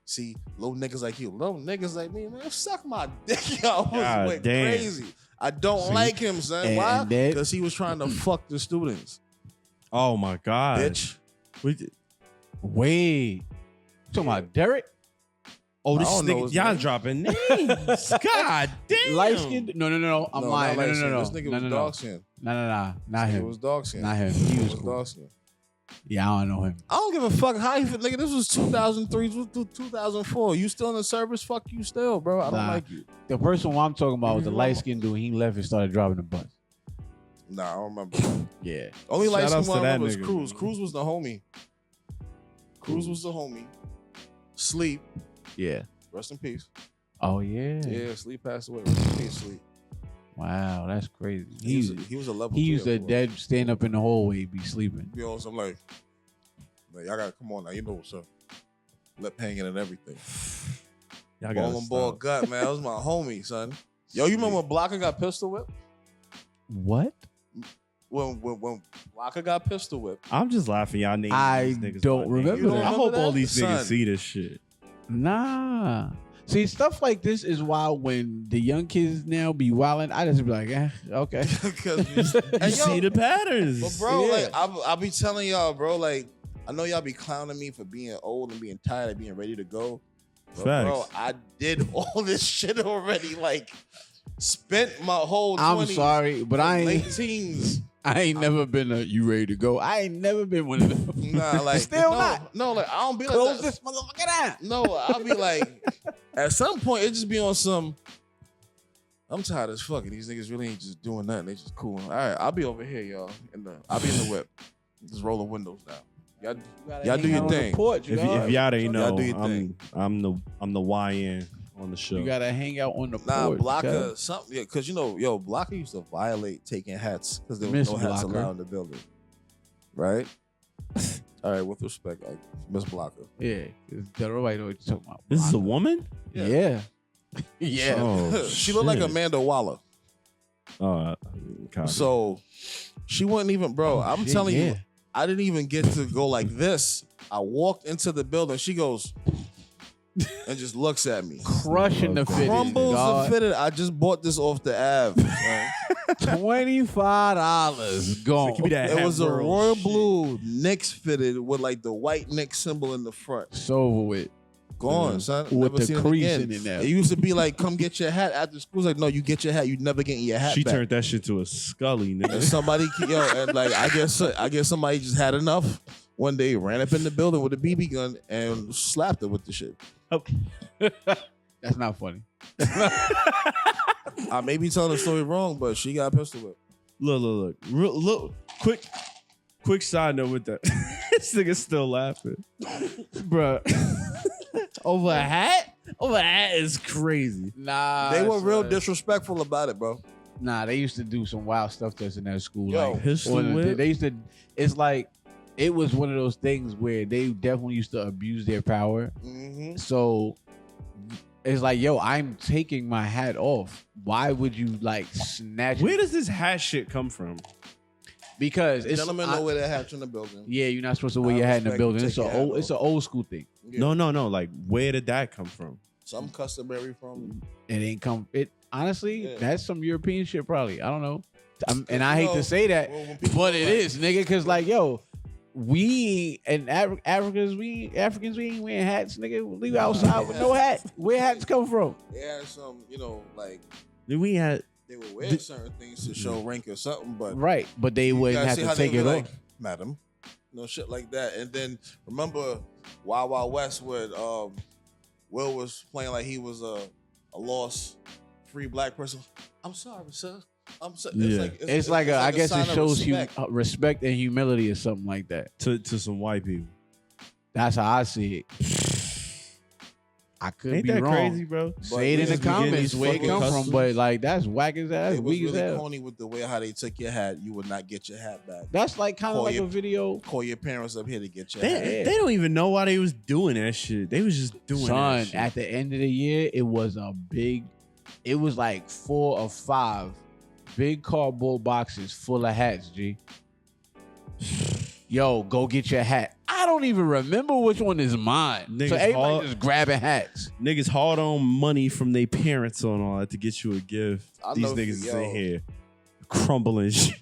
See, little niggas like you, little niggas like me, man, suck my dick. Yo, I was God went damn. crazy. I don't See? like him, son. And Why? that- Because he was trying to fuck the students, Oh my god, bitch. Wait. You talking about Derek? Oh, this I don't know nigga, his y'all name. dropping names. God damn. Light skinned? No. I'm No, lying. not light No. skin. This nigga was dark skin. No. Not It him. was dark skin. Not him. He was was cool. dark skin. Yeah, I don't know him. I don't give a fuck how you nigga. This was 2003 to 2004. You still in the service? Fuck you still, bro. I don't Nah. like you. The person who I'm talking about was the Mhm. light skinned dude. He left and started driving the bus. Nah, I don't remember. Yeah. Only Shout light skin outs to one I that remember was nigga. Cruz. Cruz was the homie. Cruz was the homie. Sleep. Yeah. Rest in peace. Oh yeah. Yeah, Sleep passed away. Rest in peace, Sleep. Wow, that's crazy. He was a level. He 3 used to of course. dead stand up in the hallway, be sleeping. Be on some like, y'all gotta come on now. You know what's up. Lip hanging and everything. Y'all gotta Ball and ball stop. gut, man. That was my homie, son. Yo, you remember when Blocker got pistol whipped? What? When Blocker got pistol whipped. I'm just laughing. Y'all names. I these niggas don't by name. remember that. I hope all these Son. niggas see this shit. Nah. See, stuff like this is why when the young kids now be wilding, I just be like, okay. Because You see the patterns. But bro, Yeah. like I'll be telling y'all, bro, like I know y'all be clowning me for being old and being tired and being ready to go. But bro, Facts. I did all this shit already. Like spent my whole 20s, I'm sorry, but I late ain't teens. I ain't never been a you ready to go. I ain't never been one of them. Nah, like Still no, not. No, like I don't be Close like that. this motherfucker down. No, I'll be like, at some point, it just be on some. I'm tired as fuck. And these niggas really ain't just doing nothing. They just cool. All right, I'll be over here, y'all. I'll be in the whip. Just roll the windows down. Y'all do your thing. If y'all ain't Y'all know, do your thing. I'm the YN on the show. You gotta hang out on the Nah, porch. Blocker, cuz. something, yeah, because Blocker used to violate taking hats because there was Miss no hats Blocker. allowed in the building. Right? All right, with respect, like Miss Blocker. Yeah, because nobody know what you're talking about. This is a woman? Yeah. Yeah. Oh, She looked like shit. Amanda Waller. Oh, copy. So she wasn't even, bro. I'm shit, telling yeah. you, I didn't even get to go like this. I walked into the building. She goes and just looks at me. Crushing the fitted. Crumbles the fitted. I just bought this off the Ave. $25 gone. Give me that It was a Hat World royal shit. blue Knicks fitted with like the white Knicks symbol in the front. It's over with. Gone, son. With Never the seen crease it in again. it now. It used to be like, come get your hat after school. It's like, no, you get your hat. You never getting your hat She back. turned that shit to a Scully, And nigga. somebody, and like I guess somebody just had enough. One day, ran up in the building with a BB gun and slapped her with the shit. That's not funny. I may be telling the story wrong, but she got pistol whipped. Look. Quick side note with that. This nigga's still laughing. Bruh. Over a hat? Over a hat is crazy. Nah. They were real son. disrespectful about it, bro. Nah, they used to do some wild stuff to us in that school. Yo, like, pistol or whip? they used to. It's like it was one of those things where they definitely used to abuse their power. Mm-hmm. So it's like, yo, I'm taking my hat off. Why would you like snatch Where it? does this hat shit come from? Because it's Gentlemen know where their hats in the building. yeah, you're not supposed to wear I your hat in the respect you building. It's take a your hat old, off. it's an old school thing. Yeah. No. Like, where did that come from? Some customary from. It ain't come. It honestly, Yeah. that's some European shit probably. I don't know. And I You hate know, to say that, when people but go it like- is, nigga. Because like, yo, we and Africans, we ain't wearing hats, nigga. Leave outside with no hat. Where hats come from? They had some, like We had they would wear certain things to show rank or something, but Right, but they you wouldn't gotta have see to how they take be it like, off. madam, shit like that. And then remember Wild Wild West when Will was playing like he was a lost free black person. I'm sorry, sir. I'm sorry. Yeah. It's like I guess sign it of shows you respect. respect and humility or something like that. to some white people. That's how I see it. I could Ain't be that wrong. crazy, bro? Say it we in the just be getting comments these where it fucking come from, customs. but like that's whack as ass, It was weak as really hell. corny with the way how they took your hat. You would not get your hat back. That's like kind of Call like your- a video. Call your parents up here to get your They, hat. Yeah. they don't even know why they was doing that shit. They was just doing that Son, shit. at the end of the year, it was it was like 4 or 5 big cardboard boxes full of hats, G. Yo, go get your hat. I don't even remember which one is mine. Niggas so everybody haul- just grabbing hats. Niggas hard on money from their parents on all that to get you a gift. I These know, niggas is yo. in here crumbling shit.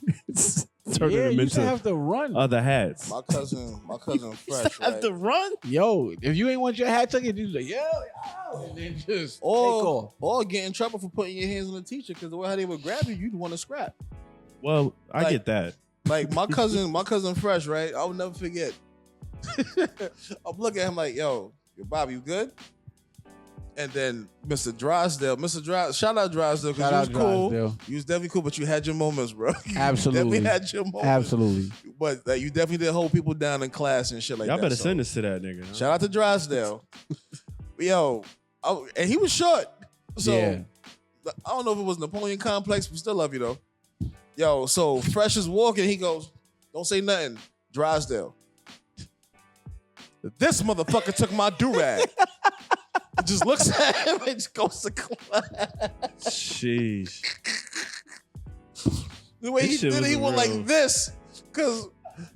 Turning Yeah, them you used to into have to run. other hats. My cousin Fresh, Have right? to run? Yo, if you ain't want your hat taken, you like, yo, and then just take off. Or get in trouble for putting your hands on the teacher because the way how they would grab you, you'd want to scrap. Well, I Like- get that. Like my cousin Fresh, right? I'll never forget. I'm looking at him like, yo, Bob, you good? And then Mr. Drysdale, shout out Drysdale Shout because you out was cool. Drysdale. You was definitely cool, but you had your moments, bro. You Absolutely. definitely had your moments. Absolutely. But you definitely did hold people down in class and shit like Y'all that. better So, send this to that nigga. Huh? shout out to Drysdale. Yo, and he was short. So Yeah. I don't know if it was Napoleon complex, but still love you though. Yo, so Fresh is walking. He goes, "Don't say nothing." Drysdale. This motherfucker took my do-rag. Just looks at him and just goes to class. Sheesh. The way he This shit did it, he was went real. like this. Cause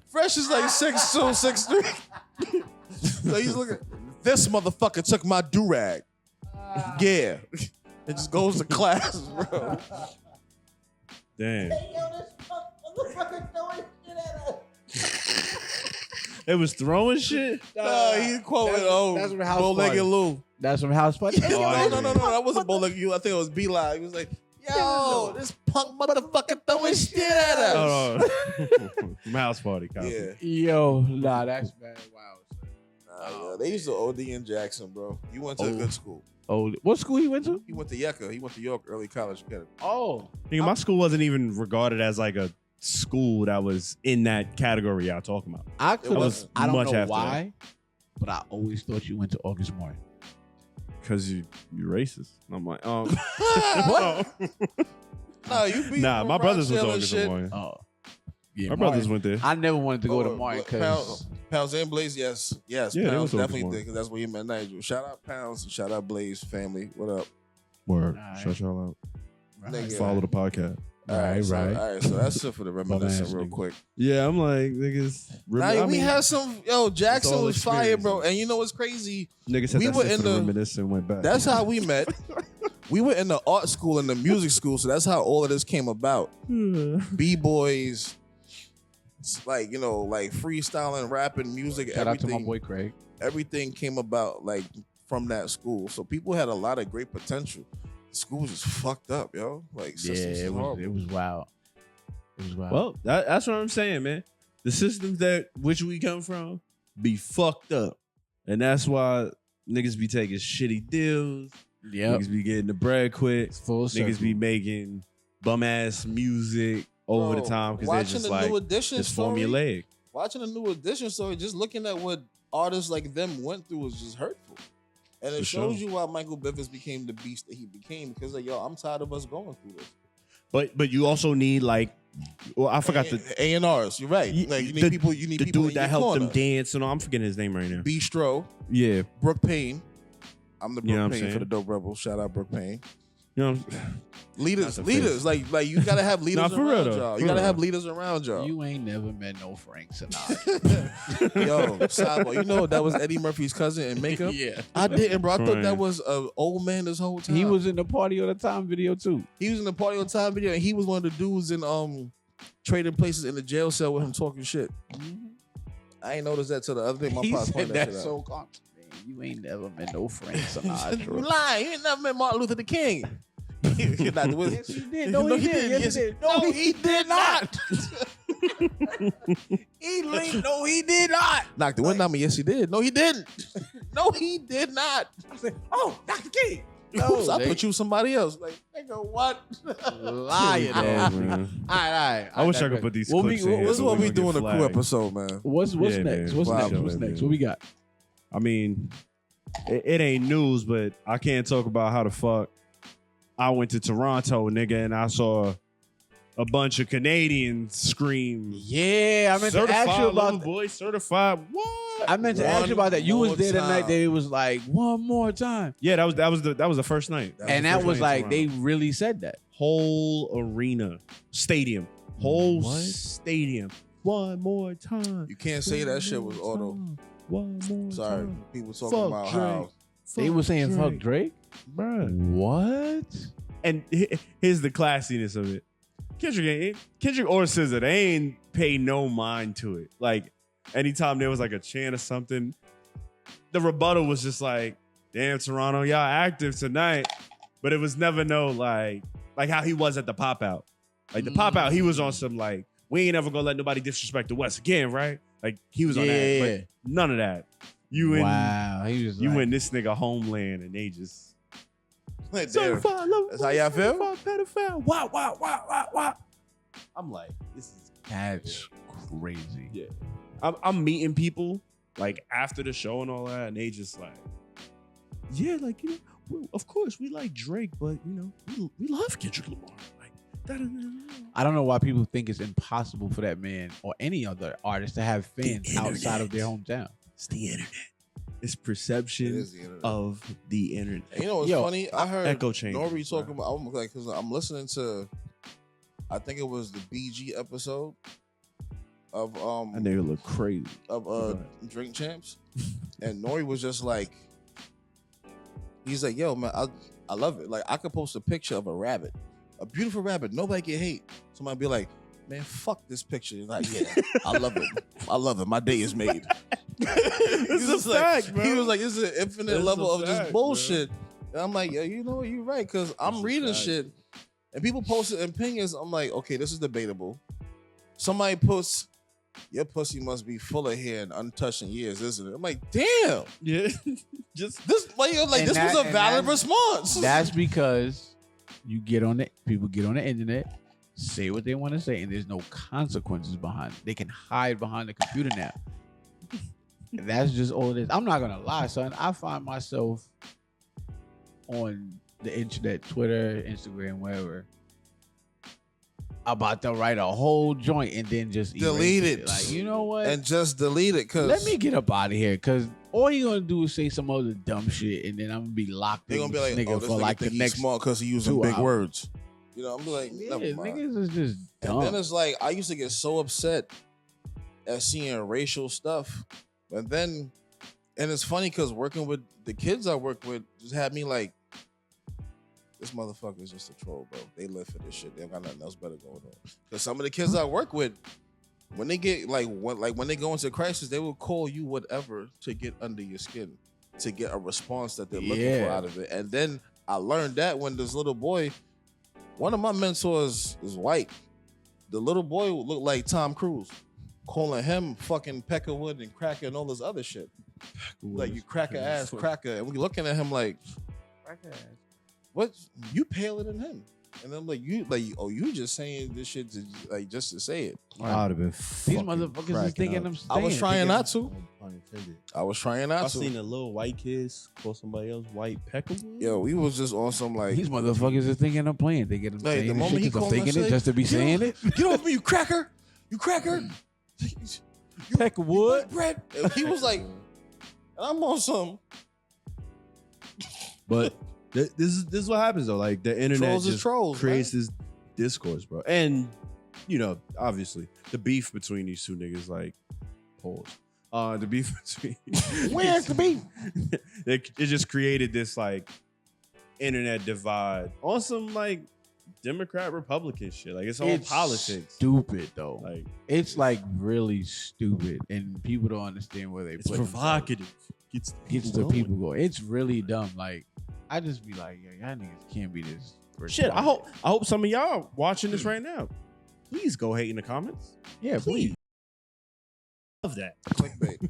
Fresh is like 6'2", 6'3". So he's looking. This motherfucker took my do-rag. Yeah. It just goes to class, bro. Damn. It was throwing shit? No, he quoted, that's from House Bow-Legged Party. Lou. That's from House Party. No, that wasn't Bow-Legged Lou. I think it was B-Live. He was like, yo, this punk motherfucker throwing shit at us. Oh, no. From House Party. Copy. Yeah. Yo, nah, that's bad. Wow. Yeah. They used to OD in Jackson, bro. You went to a good school. Oh, what school he went to? He went to Yucca. He went to York Early College Academy. Oh, Nigga, my school wasn't even regarded as like a school that was in that category y'all talking about. I could. was I don't much know after why, but I always thought you went to August Martin. Because you're racist. And I'm like, What? No, you be Nah, my from brothers was Rockdale and August shit. Martin. Oh, yeah. My brothers Martin. went there. I never wanted to go to Oh, Martin because Pounds and Blaze, yes. Yeah, they Pounds was definitely August did because that's where he met Nigel. Shout out Pounds, and shout out Blaze family. What up? Word. Alright. Shut y'all out. Nigga. Follow the podcast. All right. So that's it for the reminiscing Bum-ass real niggas. quick. Yeah, I'm like, niggas. Nah, we had some. Yo, Jackson all was fire, bro. experiences. And you know what's crazy? Niggas said We that's were it in for the the- reminiscing went back. That's how we met. We were in the art school and the music school, so that's how all of this came about. B-boys, like, like freestyling, rapping, music, Shout out to everything. my boy Craig. Everything came about like from that school. So people had a lot of great potential. The school was just fucked up, yo. Like, Yeah, systems it horrible. was wild. It was wild. Well, that's what I'm saying, man. The systems that which we come from be fucked up, and that's why niggas be taking shitty deals. Yep. Niggas be getting the bread quick. Full circle. Niggas be making bum ass music over Bro, the time because they're watching just the like New Edition just story, formulaic. Watching a New Edition story, just looking at what artists like them went through was just hurtful. And it For shows sure. you why Michael Bivins became the beast that he became, because like, yo, I'm tired of us going through this. But you also need like, well, I forgot the A&Rs. You're right. Like, you need the- people. You need the people dude in that your helped corner. them dance and all. I'm forgetting his name right now. Bistro, Yeah, Brooke Payne. I'm the You know Brooke what I'm Payne for saying? the Dope Rebel. Shout out Brooke Payne. you know. Leaders, Not the leaders. Like you gotta have leaders Nah, for real around though, y'all. for You gotta real. have leaders around y'all. You ain't never met no Frank Sinatra. Yo, sidebar. You know that was Eddie Murphy's cousin in makeup. Yeah. I didn't, bro. I thought Crying. that was an old man this whole time. He was in the Party All the Time video too. He was in the Party on Time video, and he was one of the dudes in Trading Places in the jail cell with him talking shit. I ain't noticed that till the other day. My He pops said pointed that that shit so out. calm. Man, you ain't never met no Frank You Sinatra. lying. You ain't never met Martin Luther the King. You're not with Yes, you did. No, he did. Yes, he did. No, he did not. He linked. No, he did not. Knocked the wind out me. Yes, he did. No, he didn't. No, he did not. I said, oh, Dr. King. Oops, I they- thought you was somebody else. Like, nigga, what? Lying. Yeah, man. man. All right. I wish I could put these What clips we- in here. This is so what we don't doing get a crew flagged. episode, man. What's Yeah, next? man. What's Wow. next? What's next? What we got? I mean, it ain't news, but I can't talk about how the fuck I went to Toronto, nigga, and I saw a bunch of Canadians scream. Yeah, I meant to Certified ask you little about. boy, certified. What? I meant to ask you about that. You was there the night that it was like one more time, Yeah, that was the first night. and that was like they really said that. Whole arena, stadium, whole What? stadium. One more time. You can't say that shit was auto. One more Sorry, time. people talking Fuck about Drake. how They were saying fuck Drake. bruh. What? And here's the classiness of it. Kendrick or SZA, they ain't pay no mind to it. Like, anytime there was like a chant or something, the rebuttal was just like, damn, Toronto, y'all active tonight. But it was never no like how he was at the pop out. Like the pop out, he was on some like, we ain't ever gonna let nobody disrespect the West again, right? Like he was on that. Yeah. But none of that. You in Wow, he was. you like, in this nigga homeland and they just Like, That's how y'all feel? Pedophile. Wow. I'm like, this is That's crazy. yeah. I'm meeting people like after the show and all that, and they just like, yeah, like you know, well, of course we like Drake, but you know, we love Kendrick Lamar. Like, da-da-da-da. I don't know why people think it's impossible for that man or any other artist to have fans The outside of their internet. hometown. It's the internet. It's It perception is the internet. of the internet. And you know what's Yo, funny? I heard Echo chamber. Nori talking about. I'm like, because I'm listening to. I think it was the BG episode of That nigga look crazy. Drink Champs, and Nori was just like, he's like, yo man, I love it. Like I could post a picture of a rabbit, a beautiful rabbit, nobody can hate. Somebody be like, man, fuck this picture. Like, yeah, I love it. I love it. My day is made. It's a fact, bro. He was like, it's an infinite It's level a of fact, just bullshit. And I'm like, yo, you know what? You're right. Because I'm It's a reading fact. shit and people posting opinions. I'm like, okay, this is debatable. Somebody posts, your pussy must be full of hair and untouched in years, isn't it? I'm like, damn. Yeah, just This, like, And this that- was a and valid that's- response. That's because people get on the internet, say what they want to say, and there's no consequences behind it. They can hide behind the computer now. And that's just all it is. I'm not gonna lie, son. I find myself on the internet, Twitter, Instagram, wherever, about to write a whole joint and then just Delete erase it. Like, you know what? and just delete it. Because Let me get up out of here, because all you gonna do is say some other dumb shit, and then I'm gonna be locked they're in going to be this like, nigga oh, this for nigga like the think he's next. smart because he using 2 big hours. words. You know, I'm like, Yeah, never mind. niggas is just dumb. And then it's like I used to get so upset at seeing racial stuff, and it's funny because working with the kids I work with just had me like, this motherfucker is just a troll, bro. They live for this shit. They don't got nothing else better going on. Because some of the kids I work with, when they get when they go into crisis, they will call you whatever to get under your skin, to get a response that they're looking for out of it. And then I learned that when this little boy, one of my mentors is white. The little boy would look like Tom Cruise, calling him fucking Peckerwood and cracker and all this other shit. Like, you cracker ass cracker. And we looking at him like, cracker ass. What? You paler than him. And I'm like, you just saying this shit just to say it. I would have been. These motherfuckers is thinking I'm staying. I was trying not to. I seen a little white kids call somebody else white Peckerwood. Yo, we was just on some like. These motherfuckers is thinking I'm playing. They get them like, saying the this moment shit he 'cause I'm called thinking it just to be saying it. Get off me, you cracker. You cracker. Peckerwood. Bread. And he was like, and I'm on some. But this is what happens though. Like the internet just creates this discourse, bro. And you know, obviously, the beef between these two niggas, like, pause. The beef between Where's the beef? it just created this like internet divide on some like Democrat Republican shit. Like it's all politics. Stupid though. Like it's like really stupid, and people don't understand where they. It's provocative. Gets the people going. It's really dumb. Like I just be like, yo, y'all niggas can't be this. Shit. I hope some of y'all watching this right now. Please go hate in the comments. Yeah, please. Love that. Clickbait.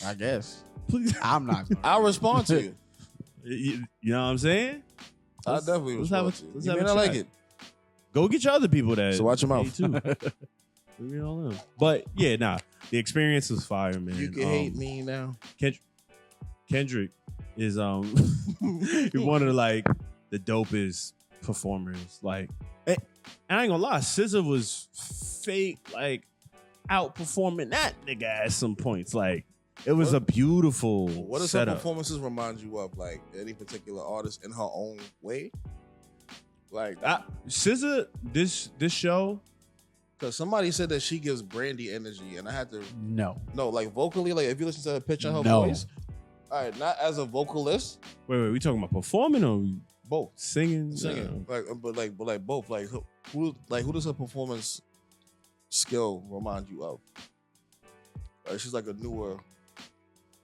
I guess. Please. I'm not gonna. I'll respond to you. You know what I'm saying? I definitely respond to you. You may not like it. Go get your other people that. So watch your mouth. Too. But yeah, nah. The experience was fire, man. You can hate me now. Kendrick is he's one of like the dopest performers. Like, and I ain't gonna lie, SZA was fake like outperforming that nigga at some points. Like, it was a beautiful. What does her performances remind you of? Like any particular artist in her own way? Like SZA, this show. Because somebody said that she gives Brandy energy, and I had to no, like vocally, like if you listen to the pitch on her voice. All right, not as a vocalist. Wait, we talking about performing or both? Singing. But both. Like who does her performance skill remind you of? She's like a newer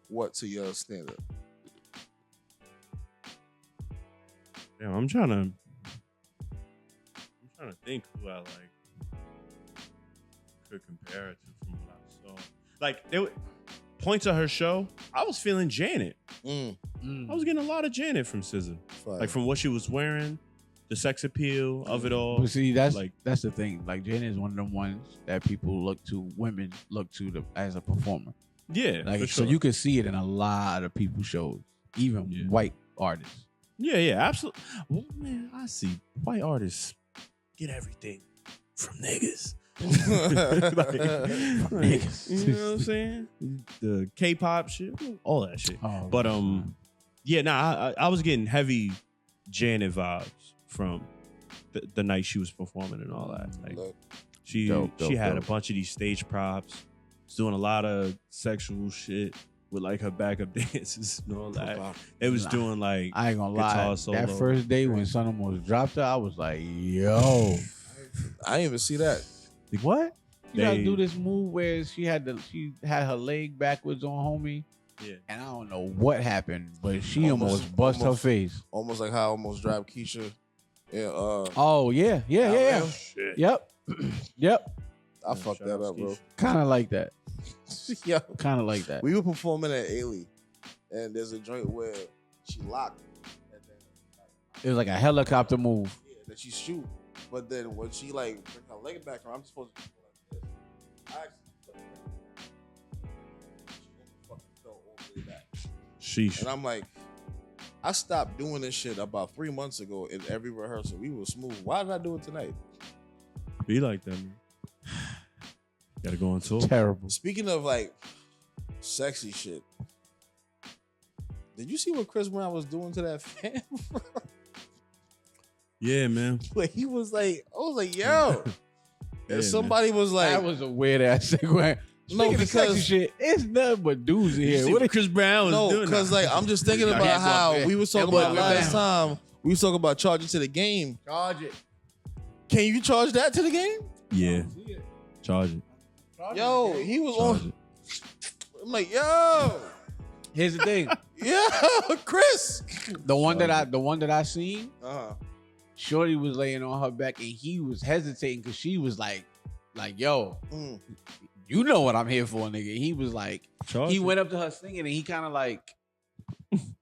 what to your standard? Yeah, I'm trying to think who I like could compare it to from what I saw. Like points of her show, I was feeling Janet. I was getting a lot of Janet from SZA. Like from what she was wearing, the sex appeal of it all. But see, that's the thing. Like Janet is one of them ones that women look to as a performer. Yeah, like for so sure. you can see it in a lot of people's shows, even white artists. Yeah, absolutely. Well, man, I see white artists get everything from niggas. Niggas. You know what I'm saying? The K-pop shit, all that shit. Oh, but I was getting heavy Janet vibes from the night she was performing and all that. Like she had a bunch of these stage props, was doing a lot of sexual shit with like her backup dances and all that. It was doing like I ain't gonna lie. Solo. That first day when Son almost dropped her, I was like, yo. I didn't even see that. Like, what? You gotta do this move where she had her leg backwards on homie. Yeah. And I don't know what happened, but she almost bust her face. Almost like how I almost dropped Keisha. Yeah. Oh yeah. Shit. Yep. I fucked that up, bro. Kind of like that. Yeah. Kind of like that. We were performing at Ailey, and there's a joint where she locked, and then it was like a helicopter move. Yeah, that she shoot, but then when she like bring her leg back, I'm supposed to go like this. I actually she fucking fell all the way back. Sheesh. And I'm like, I stopped doing this shit about 3 months ago in every rehearsal. We were smooth. Why did I do it tonight? Be like that, man. Gotta go on tour. Terrible. Speaking of like sexy shit, did you see what Chris Brown was doing to that fan? Yeah, man. But he was like, I was like, yo. Yeah, And somebody was like, That was a weird ass segue. No, Speaking of sexy because- shit, it's nothing but dudes in You here. see What what Chris Brown was no, doing? because like I'm just thinking Yeah, about yeah, how yeah. we was talking Yeah, about yeah. last time. We was talking about charging to the game. charge it. Can you charge that to the game? Yeah, charge it. Yo, he was Charge on. it. I'm like, yo, Here's the thing. yeah, Chris. The one that I seen, Uh-huh. Shorty was laying on her back and he was hesitating because she was like, yo, Mm. you know what I'm here for, nigga. He was like, Charge he it. went up to her singing and he kind of like,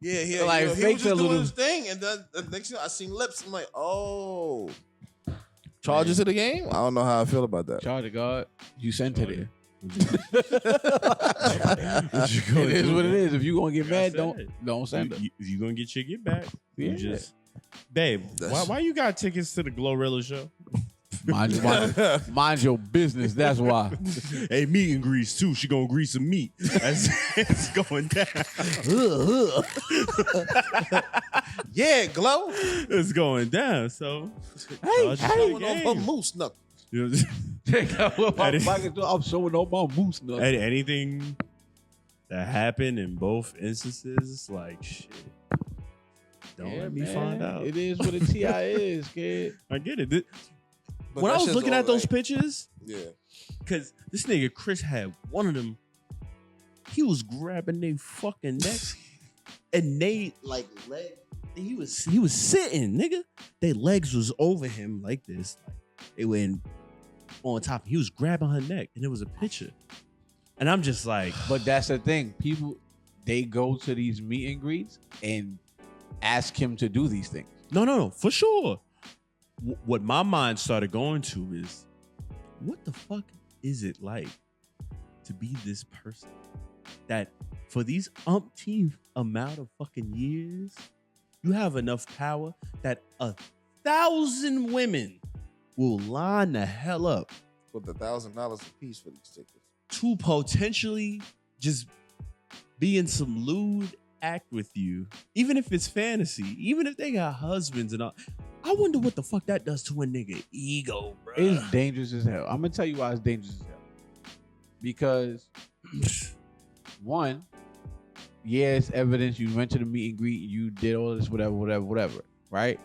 Yeah, Like, he faked was a just doing little- his thing, and then the next thing I seen lips. I'm like, oh, charges to the game. I don't know how I feel about that. charge it, God. You sent it there. What you gonna It is do, what it man? is. If you gonna get I mad, said don't send it. If you gonna get your get back, you Yeah. just, babe. Why you got tickets to the Glorilla show? Mind your business. That's why. Hey, meat and grease too. She gonna grease some meat. That's it's going down. Yeah, glow. It's going down. So Hey, Showing off her moose knuckle. I'm showing off my moose nuts. anything that happened in both instances, like shit. Don't Yeah, let me man. find out. It is what a TI is, kid. I get it. But When that I was shit's looking all at those like- pictures, Yeah. because this nigga Chris had one of them, he was grabbing their fucking neck, and they like leg. He was sitting, nigga. Their legs was over him like this. Like they went on top. He was grabbing her neck, and it was a picture. And I'm just like, But that's the thing. People, they go to these meet and greets and ask him to do these things. no, for sure. What my mind started going to is, what the fuck is it like to be this person that for these umpteen amount of fucking years, you have enough power that 1,000 women will line the hell up With $1,000 a piece for these tickets. to potentially just be in some lewd act with you, even if it's fantasy, even if they got husbands and all. I wonder what the fuck that does to a nigga ego, bro. It's dangerous as hell. I'm gonna tell you why it's dangerous as hell. Because one, yeah, it's evidence you went to the meet and greet, you did all this, whatever, right?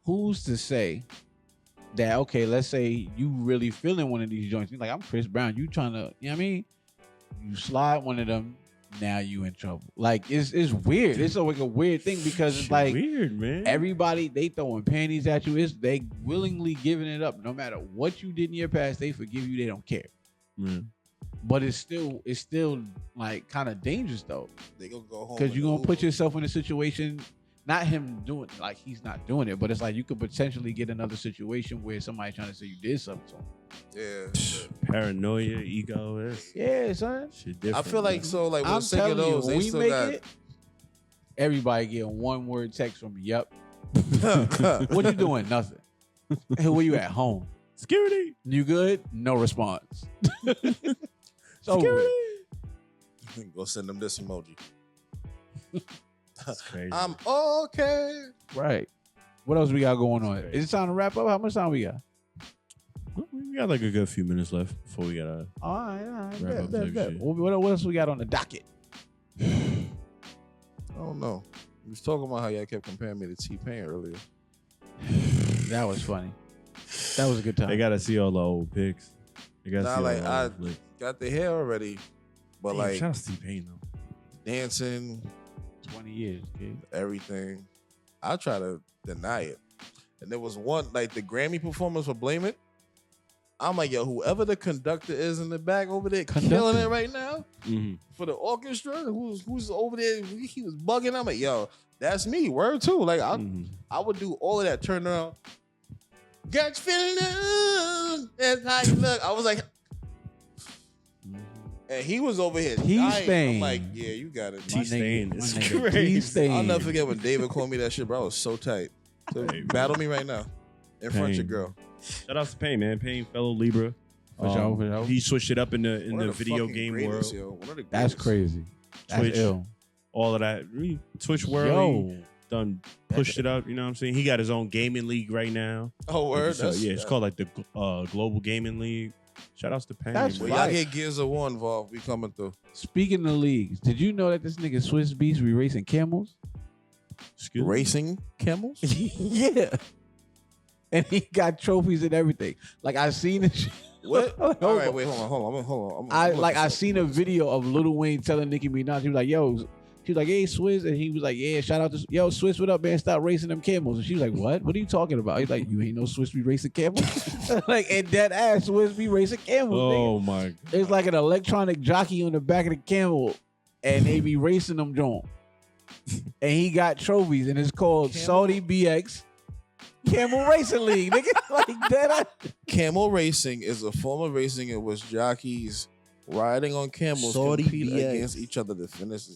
Who's to say that, okay, let's say you really feeling one of these joints. You're like, I'm Chris Brown. You trying to, you know what I mean? You slide one of them, now you in trouble. Like, it's weird. It's like a weird thing because it's like weird, man. everybody, they throwing panties at you. They willingly giving it up. No matter what you did in your past, they forgive you. They don't care. Man. But it's still like kind of dangerous though. They gonna go home. Because with you're gonna the put Uber. yourself in a situation, not him doing, like he's not doing it, but it's like you could potentially get another situation where somebody's trying to say you did something to him. Yeah. Paranoia, ego, that's Yeah, son. shit I different. feel like man. so like with I'm the sake of telling you, those, when they we still make got. it, everybody getting one word text from me. Yep. What you doing? Nothing. Hey, where you at? Home. Security. You good? No response. So Security. Go send them this emoji. That's crazy. I'm okay. right. What else we got going on? crazy. Is it time to wrap up? How much time we got? Well, we got like a good few minutes left before we gotta. All right. Wrap up type shit. What else we got on the docket? I don't know. We was talking about how y'all kept comparing me to T-Pain earlier. That was funny. That was a good time. They gotta see all the old pics. They gotta Nah, see like, all the I- old flicks. Got the hair already, but Damn, like shout out to T-Pain though. dancing, 20 years, kid. everything. I try to deny it. And there was one, like the Grammy performance for Blame It. I'm like, yo, whoever the conductor is in the back over there killing it right now Mm-hmm. for the orchestra, who's over there, he was bugging. I'm like, yo, that's me. Word too. Like I would do all of that. Turn around. Got you feeling it. That's how you look. I was like, and he was over here dying. T-Stain. I'm like, yeah, you got it. T-Stain My is nigga, crazy. T-Stain. I'll never forget when David called me that shit, bro. I was so tight. So Hey, battle me right now in front of your Pain. girl. Shout out to Pain, man. Pain, fellow Libra. For sure, for sure. He switched it up in the One of video fucking game greatest, world. yo. One of the That's greatest. crazy. That's Twitch. ill. All of that. Twitch world. Yo, done pushed it up. You know what I'm saying? He got his own gaming league right now. Oh, word. So, yeah, it's called like the Global Gaming League. Shout outs to Pain. That's Well, right. y'all get Gears of War involved. We coming through. Speaking of leagues, did you know that this nigga Swiss Beats be racing camels? Excuse me? Racing camels? Yeah. And he got trophies and everything. Like I seen it. What? Hold All right, on. wait, hold on. I seen a video of Lil Wayne telling Nicki Minaj, he was like, yo, she was like, hey, Swizz. And he was like, yeah, shout out to, yo, Swizz, what up, man? Stop racing them camels. And she was like, what? What are you talking about? He's like, you ain't no Swizz be racing camels? Like, and that ass Swizz be racing camels. Oh, nigga. my God. It's like an electronic jockey on the back of the camel, and they be racing them joint. And he got trophies, and it's called Saudi BX Camel Racing League, nigga. Like that. Camel racing is a form of racing in which jockeys riding on camels Saudi compete BX. against each other to finish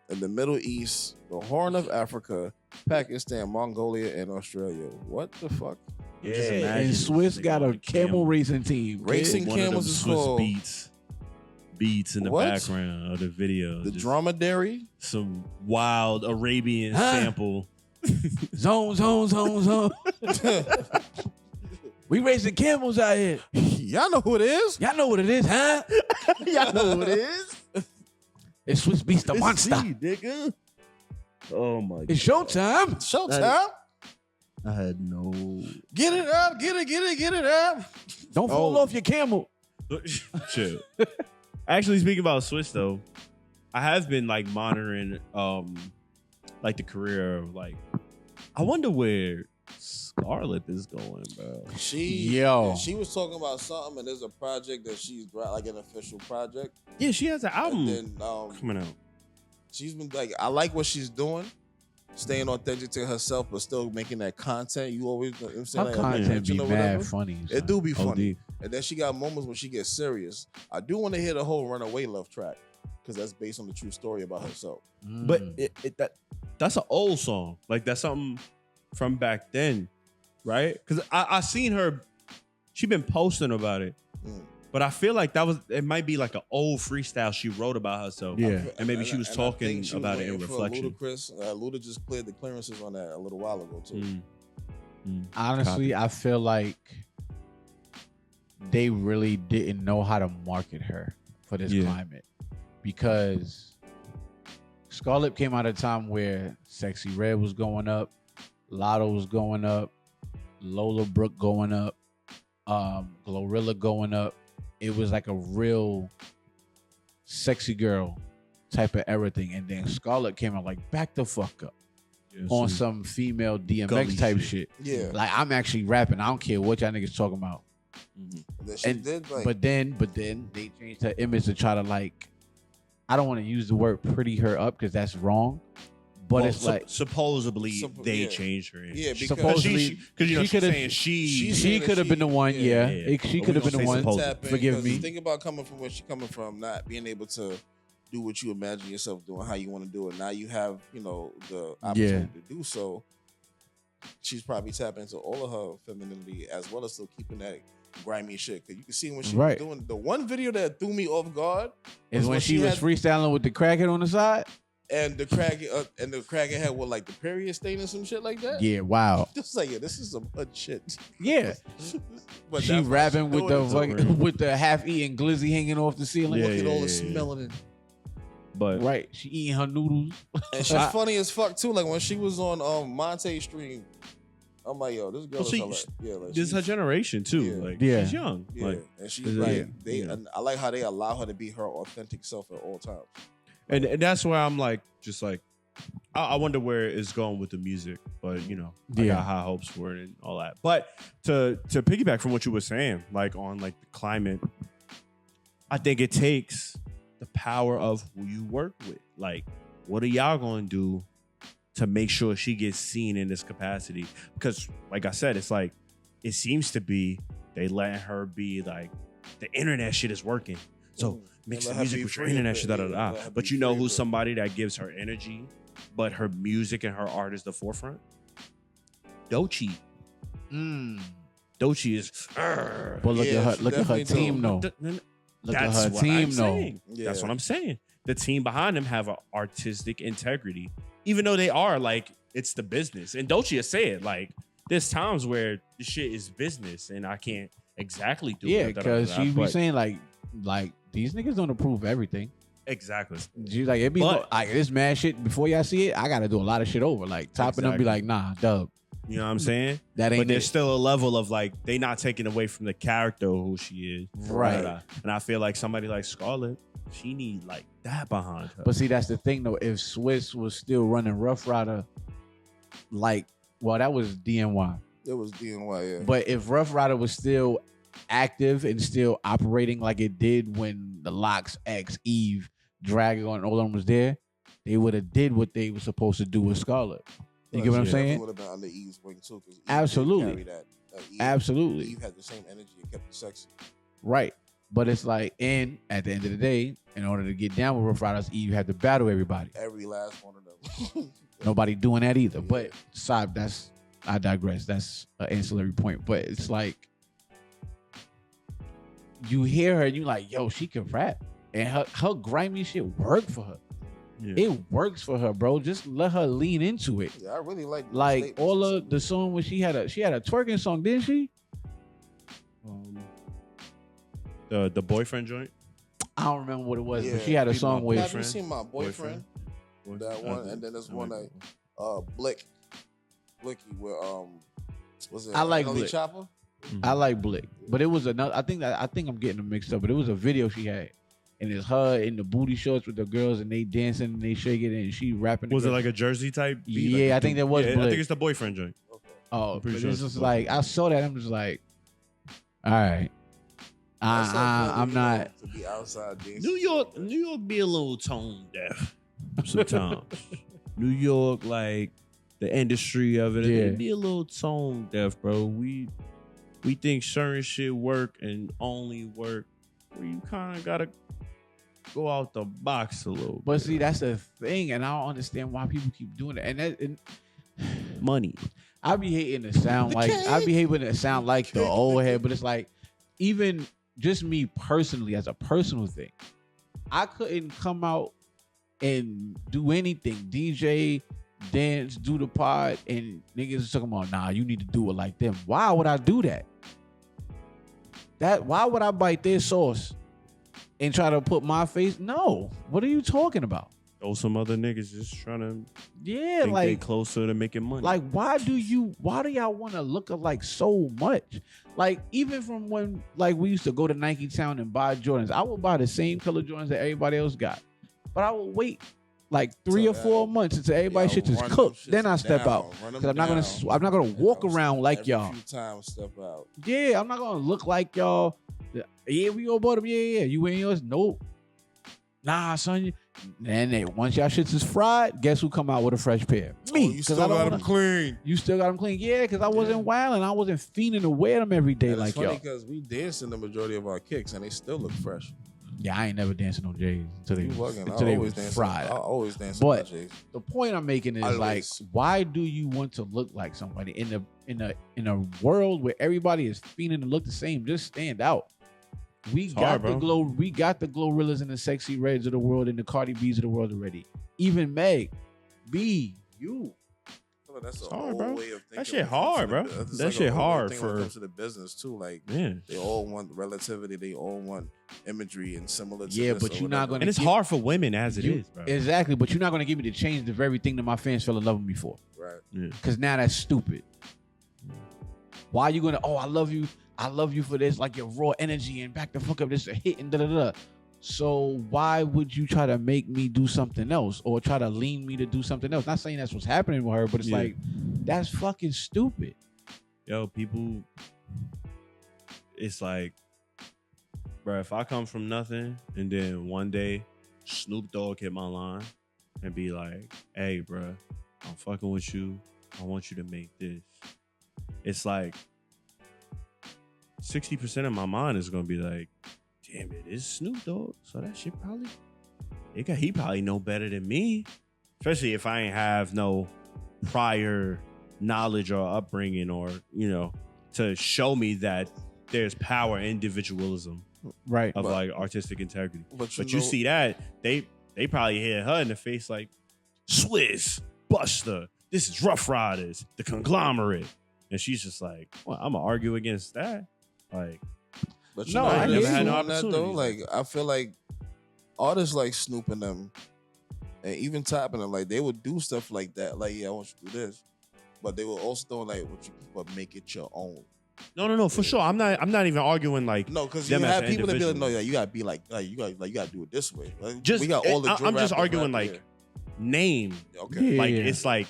in the Middle East, the Horn of Africa, Pakistan, Mongolia, and Australia. What the fuck? Just Yeah, imagine and this Swiss nigga got on a the camel racing team. Racing One of them camels is Swiss called beats in the What? background of the video. the Just dromedary. some wild Arabian sample. Zone. We racing camels out here. Y'all know who it is? Y'all know what it is, huh? Y'all know what it is? It's Swiss Beast the monster. Nigga. Oh my It's showtime. Showtime. I had no. Get it up. Get it up. Don't fall off your camel. Chill. Actually, speaking about Swiss though, I have been like monitoring like the career of like, I wonder where Scarlett is going, bro. She was talking about something, and there's a project that she's like an official project. Yeah, she has an album And then coming out. she's been like, I like what she's doing, staying authentic to herself, but still making that content. You always, you know what I'm saying, Her like, content attention be or mad whatever. funny. It son. do be funny. OD. And then she got moments when she gets serious. I do want to hear the whole Runaway Love track because that's based on the true story about herself. But that's an old song. Like that's something from back then, right? Because I seen her. She been posting about it, but I feel like it might be like an old freestyle she wrote about herself. Yeah. And maybe she was I talking think she was about it in waiting for reflection. Ludacris. Luda just cleared the clearances on that a little while ago too. Honestly, I feel like they really didn't know how to market her for this climate because Scarlett came out at a time where Sexy Red was going up, Lotto was going up, Lola Brooke going up, Glorilla going up. It was like a real sexy girl type of everything. And then Scarlett came out like, back the fuck up. On some female DMX gully type shit. shit. Yeah. Like I'm actually rapping. I don't care what y'all niggas talking about. That she did like, But then they changed her image to try to like, I don't want to use the word pretty her up because that's wrong. But Well, it's like supposedly they yeah. changed her. Yeah, because supposedly because you know she she's coulda- saying she could have been the one. yeah, She But could we have been the gonna say one. supposedly. Forgive me. Think about coming from where she's coming from, not being able to do what you imagine yourself doing, how you want to do it. Now you have, the opportunity to do so. She's probably tapping into all of her femininity as well as still keeping that grimy shit. Because you can see when she was doing the one video that threw me off guard Is when she was freestyling with the crackhead on the side. and the crackhead had what, like the period stain and some shit like that. Yeah, wow. Just like, this is some hood shit. Yeah. But She that's why rapping she's with doing the it. fucking, with the half-eaten glizzy hanging off the ceiling. Yeah, Look at all the yeah. smelling. But Right. She eating her noodles. And she's funny as fuck too. Like when she was on Monte stream, I'm like, yo, this girl is hilarious. Yeah, like this is her generation too. Yeah. Like Yeah. she's young. Yeah, Like, and she's is it- like, yeah. and I like how they allow her to be her authentic self at all times. and that's where I'm like, just like, I wonder where it's going with the music. But I Yeah. got high hopes for it and all that. But to piggyback from what you were saying, like on like the climate, I think it takes the power of who you work with. Like, what are y'all gonna do to make sure she gets seen in this capacity? Because, like I said, it's like it seems to be they letting her be like the internet shit is working. So mix let the her music be with your free a internet bit, shit, da da yeah, da. let her But be you know free a who's bit. somebody that gives her energy, but her music and her art is the forefront? Doechii. Doechii is. But look Yeah, at her. she Look at her definitely team though. Look at her team though. That's what I'm saying. The team behind them have an artistic integrity even though they are like, it's the business. And Doechii said, like, there's times where the shit is business and I can't exactly do it. Yeah, because she be saying like these niggas don't approve everything. Exactly. She's like, it be like this mad shit before y'all see it. I gotta do a lot of shit over. Like TapIn up be like, nah, dub. You know what I'm saying? That ain't. But there's still a level of like they not taking away from the character of who she is. Right. And I feel like somebody like Scarlett, she need like that behind her. But see, that's the thing though. If Swiss was still running Rough Rider, like, well, that was DNY. It was DNY, yeah. But if Rough Rider was still active and still operating like it did when the Locks X, Eve, Dragon, and all of them was there, they would have did what they were supposed to do with Scarlett. You get what I'm saying? Would have been under Eve's wing too. Eve Absolutely. That Eve, Absolutely. Eve had the same energy and kept it sexy. Right. But it's like, and at the end of the day, in order to get down with Rough Riders, Eve had to battle everybody. Every last one of them. Nobody doing that either. But side, I digress. That's an ancillary point. But it's like, you hear her and you like, yo, she can rap. And her grimy shit worked for her. Yeah. It works for her, bro. Just let her lean into it. Yeah, I really like all of the song where she had a twerking song, didn't she? The boyfriend joint. I don't remember what it was, but she had a song where. Have you seen My Boyfriend? That one, and then there's one like Blicky, where was it? I like Blick. Chopper. I like Blick, but it was another. I think I'm getting them mixed up, but it was a video she had. And it's her in the booty shorts with the girls, and they dancing and they shaking, and she rapping. Was it like a Jersey type beat? Yeah, like I think that was. I think it's the boyfriend joint. Okay. Oh, but sure it's just like I saw that. I'm just like, all right, I'm not. To be outside dancing. New York be a little tone deaf sometimes. New York, like the industry of it, it be a little tone deaf, bro. We think certain shit work and only work where you kind of gotta go out the box a little But bit. see, that's the thing, and I don't understand why people keep doing it. And money. I be hating to sound like the old head, but it's like, even just me personally, as a personal thing, I couldn't come out and do anything, DJ, dance, do the pod, and niggas talking about, nah, you need to do it like them. Why would I do that? Why would I bite their sauce and try to put my face? No. What are you talking about? Oh, some other niggas just trying to think like they closer to making money. Like, why do y'all want to look alike so much? Like, even from when like we used to go to Nike Town and buy Jordans, I would buy the same color Jordans that everybody else got, but I would wait like 3 or 4 months until everybody shit is cooked. Then I step out, because I'm not gonna walk around like y'all. Few times step out. Yeah, I'm not gonna look like y'all. Yeah, we all bought them. Yeah. You wearing yours? Nope. Nah, son. And once y'all shits is fried, guess who come out with a fresh pair? Me. You still got them clean. You still got them clean? Yeah, because I wasn't wild and I wasn't fiending to wear them every day like y'all. Because we dancing the majority of our kicks and they still look fresh. Yeah, I ain't never dancing on J's until they was fried. I always dance on J's. The point I'm making is like, why do you want to look like somebody in a world where everybody is fiending to look the same? Just stand out. We got the Glorrillas and the Sexy Reds of the world and the Cardi B's of the world already. Even Meg, B, you. That's a hard, bro. Way of thinking. That shit hard, bro. That shit hard for comes to the business too. Like, they all want relativity. They all want imagery and similar. Yeah, but you're not gonna. And it's hard for women as it is, bro. Exactly, but you're not gonna give me the change of everything that my fans fell in love with me for. Right. Because now that's stupid. Why are you gonna? Oh, I love you for this, like your raw energy and back the fuck up, this a hit and da da da. So why would you try to make me do something else or try to lean me to do something else? Not saying that's what's happening with her, but it's like, that's fucking stupid. Yo, people, it's like, bro, if I come from nothing and then one day Snoop Dogg hit my line and be like, hey, bro, I'm fucking with you. I want you to make this. It's like 60% of my mind is going to be like, damn it, it's Snoop Dogg. So that shit he probably know better than me. Especially if I ain't have no prior knowledge or upbringing or, to show me that there's power in individualism. Right. Of like artistic integrity. But you see that, they probably hit her in the face like, Swiss, Buster. This is Rough Riders, the conglomerate. And she's just like, well, I'm gonna argue against that. Like, But you No, know, I I hear never had you no on that though. opportunities. Like, I feel like artists like Snoop and them, and even TapIn them, like they would do stuff like that. Like, yeah, I want you to do this, but they will also do like what you, but make it your own. no, for sure. I'm not even arguing like No, because you them as have an people that be like, no, individual. yeah, you gotta be like you gotta do it this way. Like, Just we got all the. I'm just rappers arguing right like name. there. Okay. Yeah. Like it's like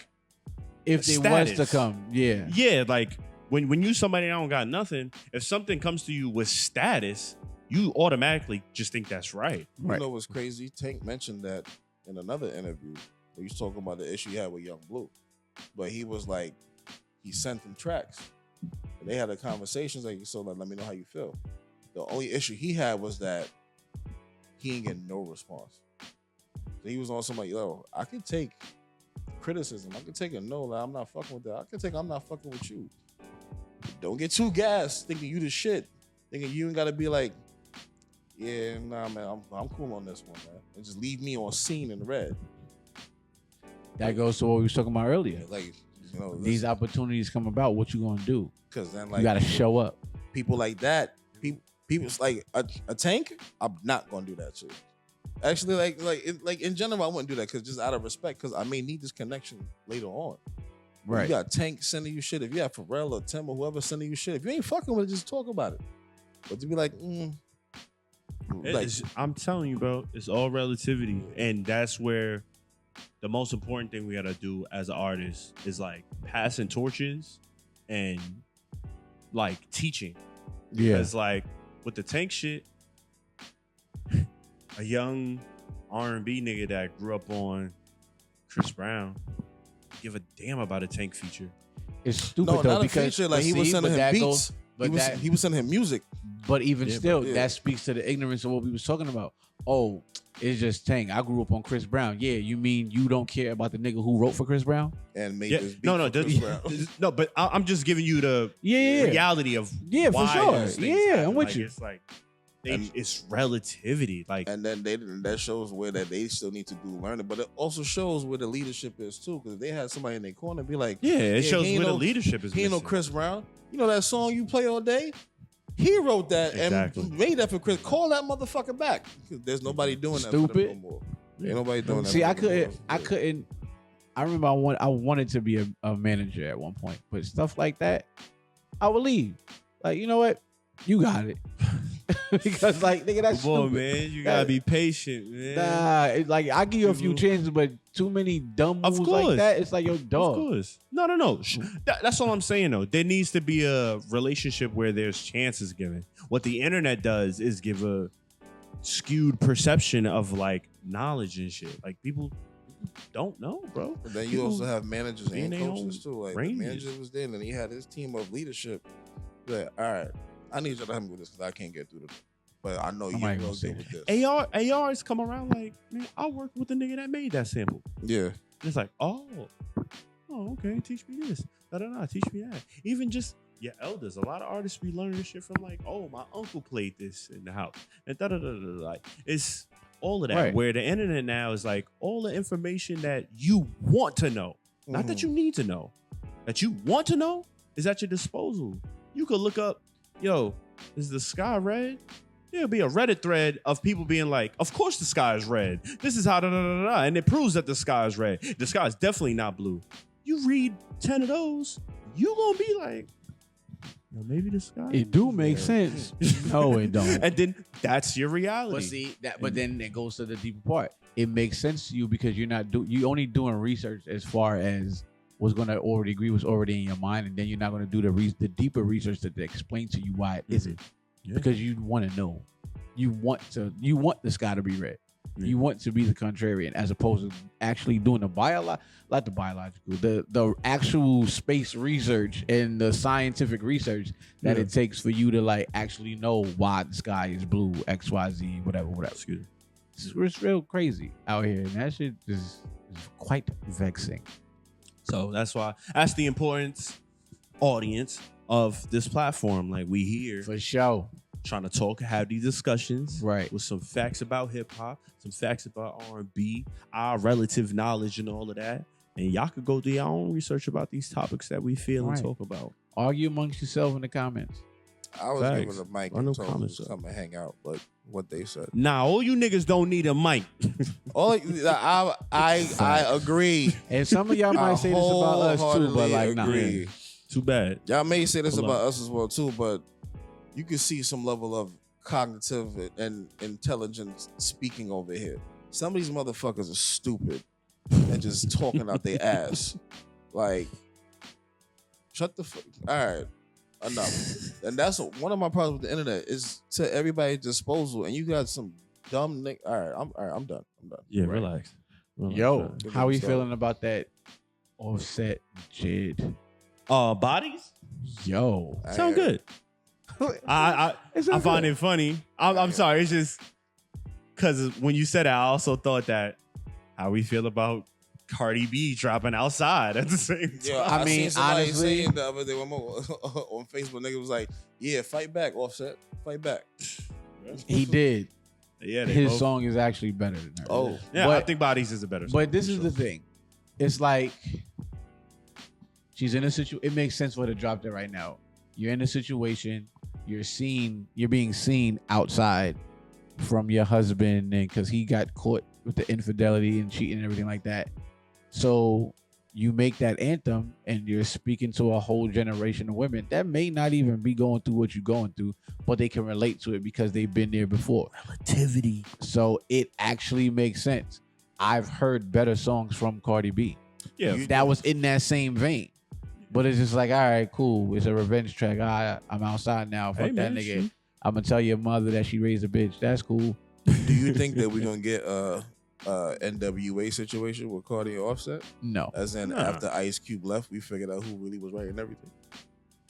If they status. was to come, yeah. yeah, like when you somebody that don't got nothing, if something comes to you with status, you automatically just think that's right. Right. You know what's crazy? Tank mentioned that in another interview where he was talking about the issue he had with Young Blue. But he was like, he sent him tracks. And they had a conversation like, so let me know how you feel. The only issue he had was that he didn't get no response. So he was on somebody, yo, I can take criticism. I can take a no, like, I'm not fucking with that. I can take I'm not fucking with you. Don't get too gassed thinking you the shit. Thinking you ain't gotta be like, yeah, nah, man, I'm cool on this one, man. And just leave me on scene in red. That goes to what we was talking about earlier. Like, you know, These opportunities come about. What you gonna do? because then like You got to show up. people like that. People's like a Tank. I'm not gonna do that shit. Actually, like in general, I wouldn't do that because just out of respect, because I may need this connection later on. Right. You got Tank sending you shit. If you have Pharrell or Tim or whoever sending you shit, if you ain't fucking with it, just talk about it. But to be like, like I'm telling you, bro, it's all relativity, and that's where the most important thing we gotta do as an artist is like passing torches and like teaching. Yeah. Because like with the Tank shit, a young R&B nigga that grew up on Chris Brown give a damn about a Tank feature. It's stupid no, though not a because feature. Like but he was see, sending but him that beats. goes- but he was sending him music. But even Yeah, still, but yeah. that speaks to the ignorance of what we was talking about. Oh, it's just Tank. I grew up on Chris Brown. Yeah, you mean you don't care about the nigga who wrote for Chris Brown? And made Yeah, this beat no, for Chris Brown. no, but I'm just giving you the Yeah. reality of Yeah, for why sure. those things Yeah, happen. I'm with Like, you. It's like And- it's relativity. Like And then that shows where that they still need to do learning, but it also shows where the leadership is too. Because they had somebody in their corner be like, yeah, it shows he ain't where the no- leadership is. he ain't no missing. Chris Brown. You know that song you play all day? He wrote that Exactly. and made that for Chris. Call that motherfucker back. There's nobody doing that for them Stupid. no more. Ain't nobody doing that. See, for I them no couldn't. more. I couldn't. I remember I wanted to be a manager at one point, but stuff like that, I would leave. Like, you know what? You got it. Because like, nigga, that's Come on, stupid. man. You gotta be patient, man. Nah, it's like I give you a few People- chances, but too many dumb Of moves like course. that, it's like, yo, Of dog. course. No. That's all I'm saying, though. There needs to be a relationship where there's chances given. What the internet does is give a skewed perception of like knowledge and shit. Like people don't know, bro. But then you People also have managers be in and their own coaches too. Like the ranges. manager was there, and then he had his team of leadership. Like, all right, I need you to help me with this because I can't get through this. But I know I'm you're not real gonna good say with this. AR has come around like, man, I worked with the nigga that made that sample. Yeah, And it's like, oh, okay, teach me this. Da-da-da, teach me that. Even just your elders. A lot of artists be learning this shit from like, oh, my uncle played this in the house. And da-da-da-da-da. Like, it's all of that. Right. Where the internet now is like all the information that you want to know. Not that you need to know. That you want to know is at your disposal. You could look up, yo, is the sky red? There'll be a Reddit thread of people being like, of course the sky is red. This is how da da da da. And it proves that the sky is red. The sky is definitely not blue. You read 10 of those, you gonna be like, well, maybe the sky It do is make red. sense. No, it don't. And then that's your reality. But see that. But then it goes to the deeper part. It makes sense to you because you only doing research as far as what's gonna already agree what's already in your mind, and then you're not gonna do the deeper research to explain to you why it isn't. Yeah. Because you want to know. You want the sky to be red. Yeah. You want to be the contrarian as opposed to actually doing the actual space research and the scientific research that Yeah. it takes for you to like actually know why the sky is blue, XYZ, whatever. Excuse me. It's real crazy out here, and that shit is quite vexing. So that's the importance, audience, of this platform. Like we here For sure. trying to talk, have these discussions, Right. with some facts about hip hop, some facts about R&B, our relative knowledge and all of that. And y'all could go do your own research about these topics that we feel and Right. talk about. Argue amongst yourself in the comments. I was Facts. given a mic Run them and told them comments to up. come and hang out, but what they said. Nah, all you niggas don't need a mic. I agree. And some of y'all might say this about us too, but like, nah. agree. Too bad. Y'all may say this Hold about up. us as well too, but you can see some level of cognitive and intelligence speaking over here. Some of these motherfuckers are stupid and just talking out their ass. Like, shut the fuck. All right, enough. And that's one of my problems with the internet is to everybody's disposal, and you got some dumb nigga. All right, I'm done. Yeah, Right. relax. Yo, Get how we them started. feeling about that Offset Jid? Bodies Yo, sound good. I find it funny. I'm sorry. It's just because when you said it, I also thought that how we feel about Cardi B dropping outside at the same time. Yeah, I I mean, seen somebody honestly- saying the other day on Facebook, nigga was like, "Yeah, fight back, Offset, fight back." he did. Yeah, they His both- song is actually better than her. Oh, Yeah, but- I think Bodies is a better song. But this for is sure. the thing. It's like she's in a situation. It makes sense for her to drop that right now. You're in a situation. You're being seen outside from your husband, and because he got caught with the infidelity and cheating and everything like that. So you make that anthem, and you're speaking to a whole generation of women that may not even be going through what you're going through, but they can relate to it because they've been there before. Relativity. So it actually makes sense. I've heard better songs from Cardi B Yeah, that was in that same vein. But it's just like, all right, cool. It's a revenge track. I'm outside now. Fuck Hey, that man, nigga. she- I'm gonna tell your mother that she raised a bitch. That's cool. Do you think that we're gonna get a NWA situation with Cardi and Offset? No. As in, Nah. after Ice Cube left, we figured out who really was writing everything.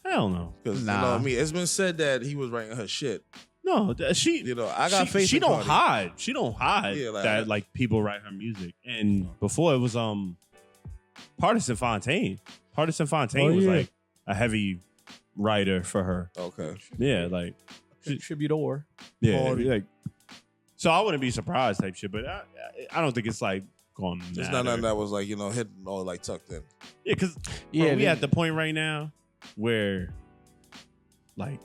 hell no. Because you know Nah. what I mean, it's been said that he was writing her shit. No, she. You know, I got faith. She in don't Cardi. hide. She don't hide Yeah, like- that like people write her music. And before it was Partisan Fontaine. Partisan Fontaine was yeah. like a heavy writer for her. Okay. Yeah, like Contributor. yeah, Party. like. So I wouldn't be surprised type shit, but I don't think it's like going. It's not nothing that was like, you know, hidden or like tucked in. Yeah, because Yeah, we at the point right now where like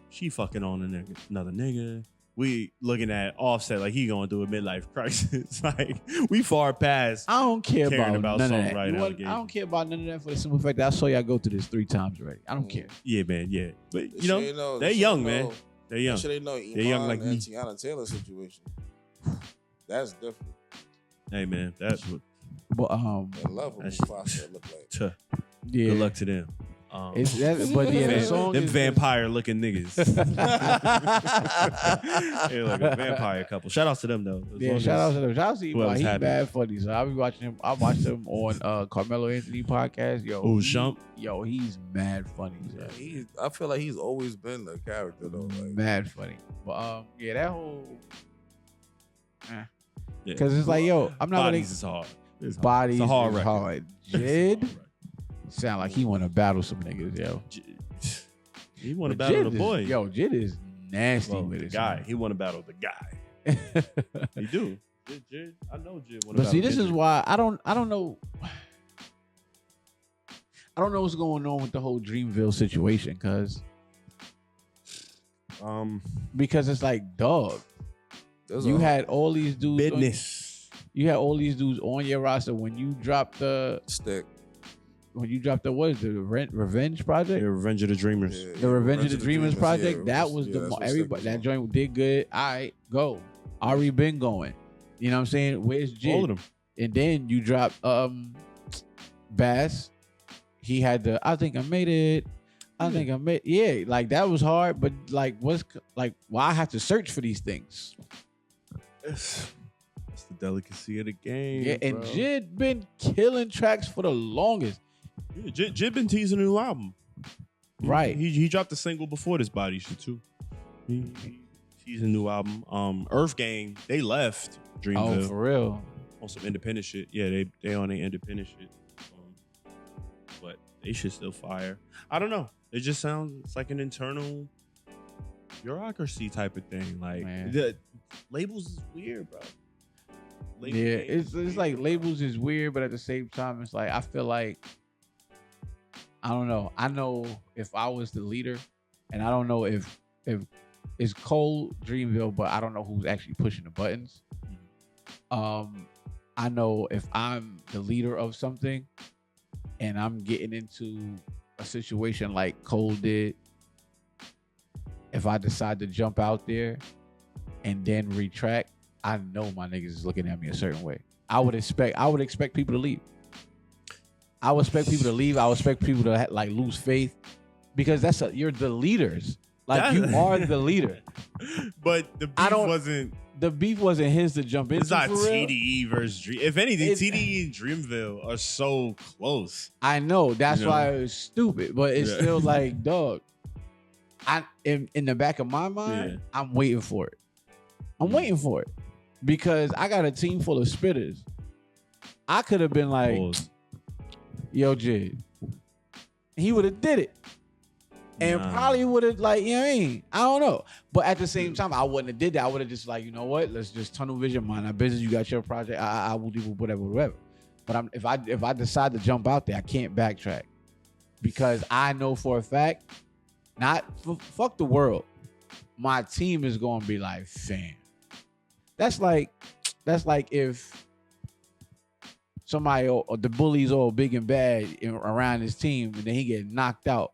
she fucking on another nigga. We looking at Offset like he going through a midlife crisis. Like we far past. I don't care Caring about, about none of that. songwriting You know what? I allegations. don't care about none of that for the simple fact that I saw y'all go through this 3 times already. I don't care. Yeah, man. Yeah, but This you know, shit ain't they're this young, shit man. ain't They're young. This shit ain't no They're young Iman like and me. Tiana Taylor situation. That's different. Hey, man. That's what. But In love with That's- Mufasa look like. yeah. Good luck to them. It's that, but yeah, the song them is vampire looking niggas. They're like a vampire couple. Shout out to them though. As Yeah, long shout out as- to them. Shout out to whoever's Iman. He's happy. bad funny. So I'll be watching him. I watched him on Carmelo Anthony podcast. Yo, Oh, Shump? Yo, he's mad funny. Yeah, I feel like he's always been the character though. Like, Mad funny. But yeah, that whole Yeah. because it's like, yo, I'm not Bodies is hard. It's hard. bodies It's a hard is record. hard. It's a hard Jid record. sound like he want to battle some niggas, yo. He want to But battle Jid the boy. Is, yo, Jid is nasty Well, with the it. guy. He want to battle the guy. He do. Jid, I know Jid want to But see, this is Jid. why I don't know. I don't know what's going on with the whole Dreamville situation, because it's like, dog, there's you a had all these dudes. business. You had all these dudes on your roster when you dropped the stick. what is the Revenge Project? Yeah, Revenge of the Dreamers. Yeah, The Revenge of the Dreamers project, yeah, that was yeah, the that's what everybody Stick that was joint did good. All right, go. Already been going. You know what I'm saying? Where's Jid? All of them. And then you dropped Bass. He had the I think I made it. Yeah, like that was hard, but like why I have to search for these things? That's the delicacy of the game. Yeah, and bro. Jid been killing tracks for the longest. Yeah, Jid been teasing a new album. Right. He dropped a single before this body shit too. He teased a new album. Earth Gang, they left Dreamville Oh, for real. on some independent shit. Yeah, they on their independent shit. But they should still fire. I don't know. It just sounds it's like an internal bureaucracy type of thing. Like Man. the labels is weird, bro. label Yeah, game it's is like weird, labels is weird, but at the same time, it's like I feel like I don't know. I know if I was the leader, and I don't know if it's Cole Dreamville, but I don't know who's actually pushing the buttons. I know if I'm the leader of something, and I'm getting into a situation like Cole did, if I decide to jump out there and then retract, I know my niggas is looking at me a certain way. I would expect people to leave. I would expect people to leave. I would expect people to like lose faith because you're the leaders. Like you are the leader. But the beef wasn't his to jump into. It's not for real. TDE versus Dream. If anything, TDE and Dreamville are so close. I know. That's why it was stupid. But it's still like, dog. In the back of my mind, I'm waiting for it. I'm waiting for it. Because I got a team full of spitters. I could have been like, yo, Jid. He would have did it. And probably would have like, you know what I mean? I don't know. But at the same time, I wouldn't have did that. I would have just like, you know what? Let's just tunnel vision, mind our business. You got your project. I will do whatever. But if I decide to jump out there, I can't backtrack. Because I know for a fact, fuck the world. My team is gonna be like, fam. That's like if somebody or the bully's all big and bad around his team and then he get knocked out.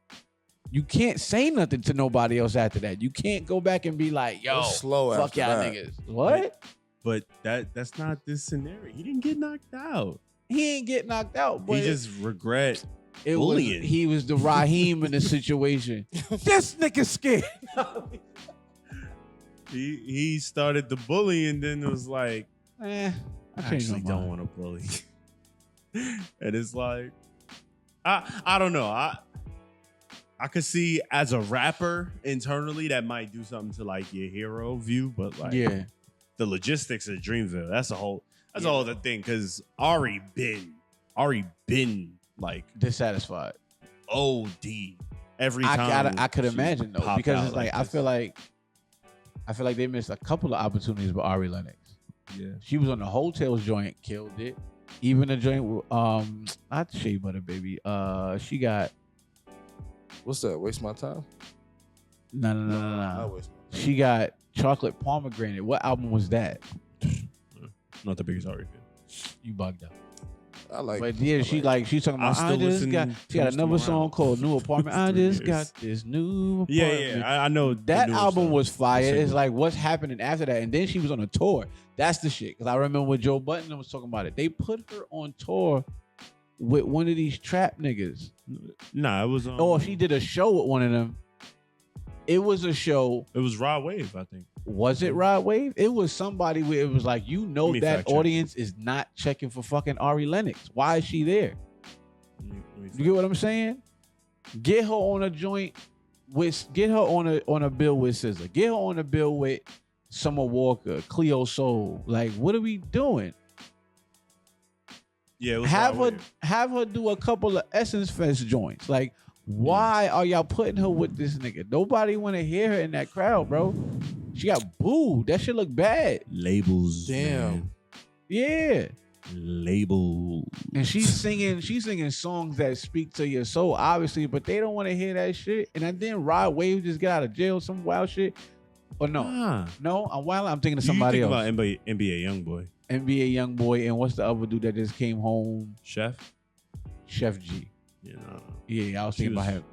You can't say nothing to nobody else after that. You can't go back and be like, yo, fuck y'all niggas. What? But that's not this scenario. He didn't get knocked out. He ain't get knocked out. But he just regret bullying. He was the Raheem in the situation. This nigga scared. He started the bully and then it was like, I actually don't want to bully. And it's like, I don't know. I could see as a rapper internally that might do something to like your hero view, but like the logistics of Dreamville, that's a whole other thing. Because Ari been like dissatisfied. OD every time. I could imagine though, because it's like I feel like they missed a couple of opportunities with Ari Lennox. Yeah, she was on the Hotels joint, killed it. Even the joint with not Shea Butter Baby. She got. What's that? Waste my time? No. She got Chocolate Pomegranate. What album was that? Not the biggest Ari fan. You bugged out. But she's talking about. She got another song called New Apartment. I just got this new apartment. Yeah. I know that album was fire. It's like what's happening after that, and then she was on a tour. That's the shit. Because I remember when Joe Budden was talking about it. They put her on tour with one of these trap niggas. Nah, it was on. Oh, she did a show with one of them. It was a show. It was Rod Wave, I think. Was it Rod Wave? It was somebody where it was like, that audience is not checking for fucking Ari Lennox. Why is she there? You get what I'm saying? Get her on a joint get her on a bill with SZA. Get her on a bill with Summer Walker, Cleo Soul. Like, what are we doing? Yeah, it was have her do a couple of Essence Fest joints. Like, why are y'all putting her with this nigga? Nobody want to hear her in that crowd, bro. She got booed. That shit look bad. Labels. Damn. Man. Yeah. Labels. And she's singing songs that speak to your soul, obviously, but they don't want to hear that shit. And then Rod Wave just got out of jail, some wild shit. Or no? No, I'm wild. I'm thinking of somebody else. About NBA Youngboy. NBA Youngboy, and what's the other dude that just came home? Chef G. Yeah, I was thinking about him.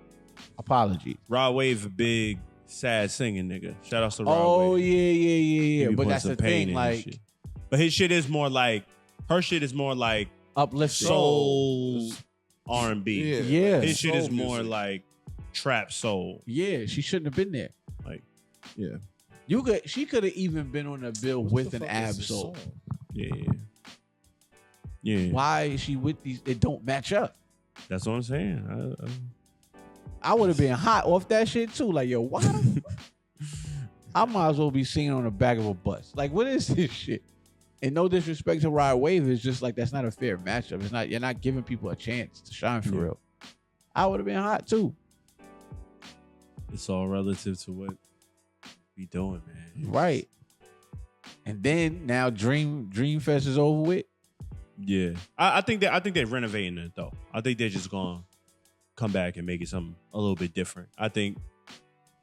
Apology. Rod Wave, a big, sad singing nigga. Shout out to Rod Wave. Oh, yeah. But that's the thing, like. But his shit is more like, her shit is more like uplifting soul R&B. Yeah. His shit is more like trap soul. Yeah, she shouldn't have been there. Like, yeah. She could have even been on a bill with an Ab Soul. Yeah. Why is she with these? It don't match up. That's what I'm saying. I would have been hot off that shit too. Like, yo, why? I might as well be singing on the back of a bus. Like, what is this shit? And no disrespect to Rod Wave, it's just like that's not a fair matchup. It's not. You're not giving people a chance to shine for real. I would have been hot too. It's all relative to what we doing, man. Right. And then now Dream Fest is over with. Yeah, I think they're renovating it though. I think they're just gonna come back and make it something a little bit different. I think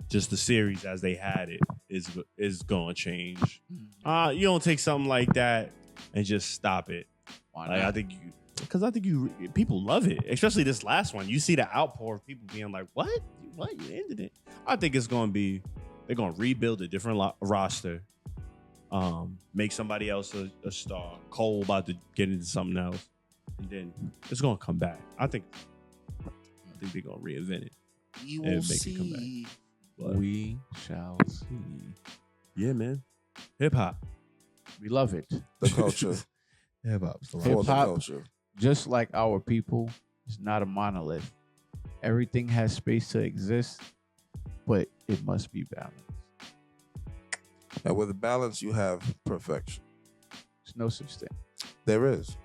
just the series as they had it is gonna change. You don't take something like that and just stop it. Why Like not? I think people love it, especially this last one. You see the outpour of people being like, "What? You ended it?" I think it's gonna be they're gonna rebuild a different roster. Make somebody else a star. Cole about to get into something else, and then it's gonna come back. I think they're gonna reinvent it. You and will make it come back. see. But, We shall see. yeah, man. Hip hop. We love it. The culture. Hip hop. For the Hip-hop. culture. Just like our people, is not a monolith. Everything has space to exist, but it must be balanced. And with balance, you have perfection. There's no such thing. There is.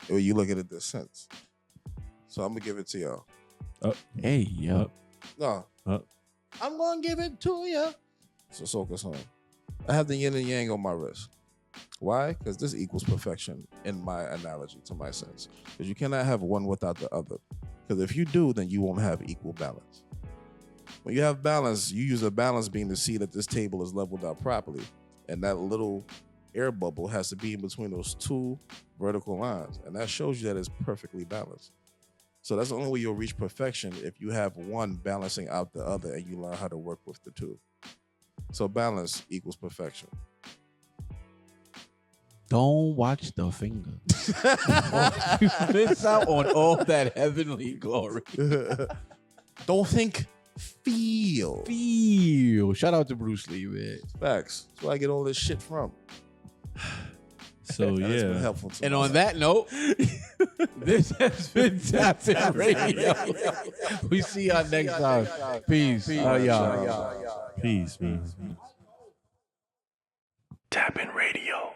When you look at it this sense. So I'm going to give it to y'all. Hey, yo. No. I'm going to give it to you. So soak us home. I have the yin and yang on my wrist. Why? Because this equals perfection in my analogy, to my sense. Because you cannot have one without the other. Because if you do, then you won't have equal balance. When you have balance, you use a balance beam to see that this table is leveled out properly. And that little air bubble has to be in between those two vertical lines. And that shows you that it's perfectly balanced. So that's the only way you'll reach perfection, if you have one balancing out the other and you learn how to work with the two. So balance equals perfection. Don't watch the finger. You miss out on all that heavenly glory. Don't think, feel. Feel. Shout out to Bruce Lee, man. Facts. That's where I get all this shit from. So And it's been yeah. helpful to And me. on that note, this has been TapIn Radio. We see y'all next time. Peace. Y'all. Peace. TapIn Radio.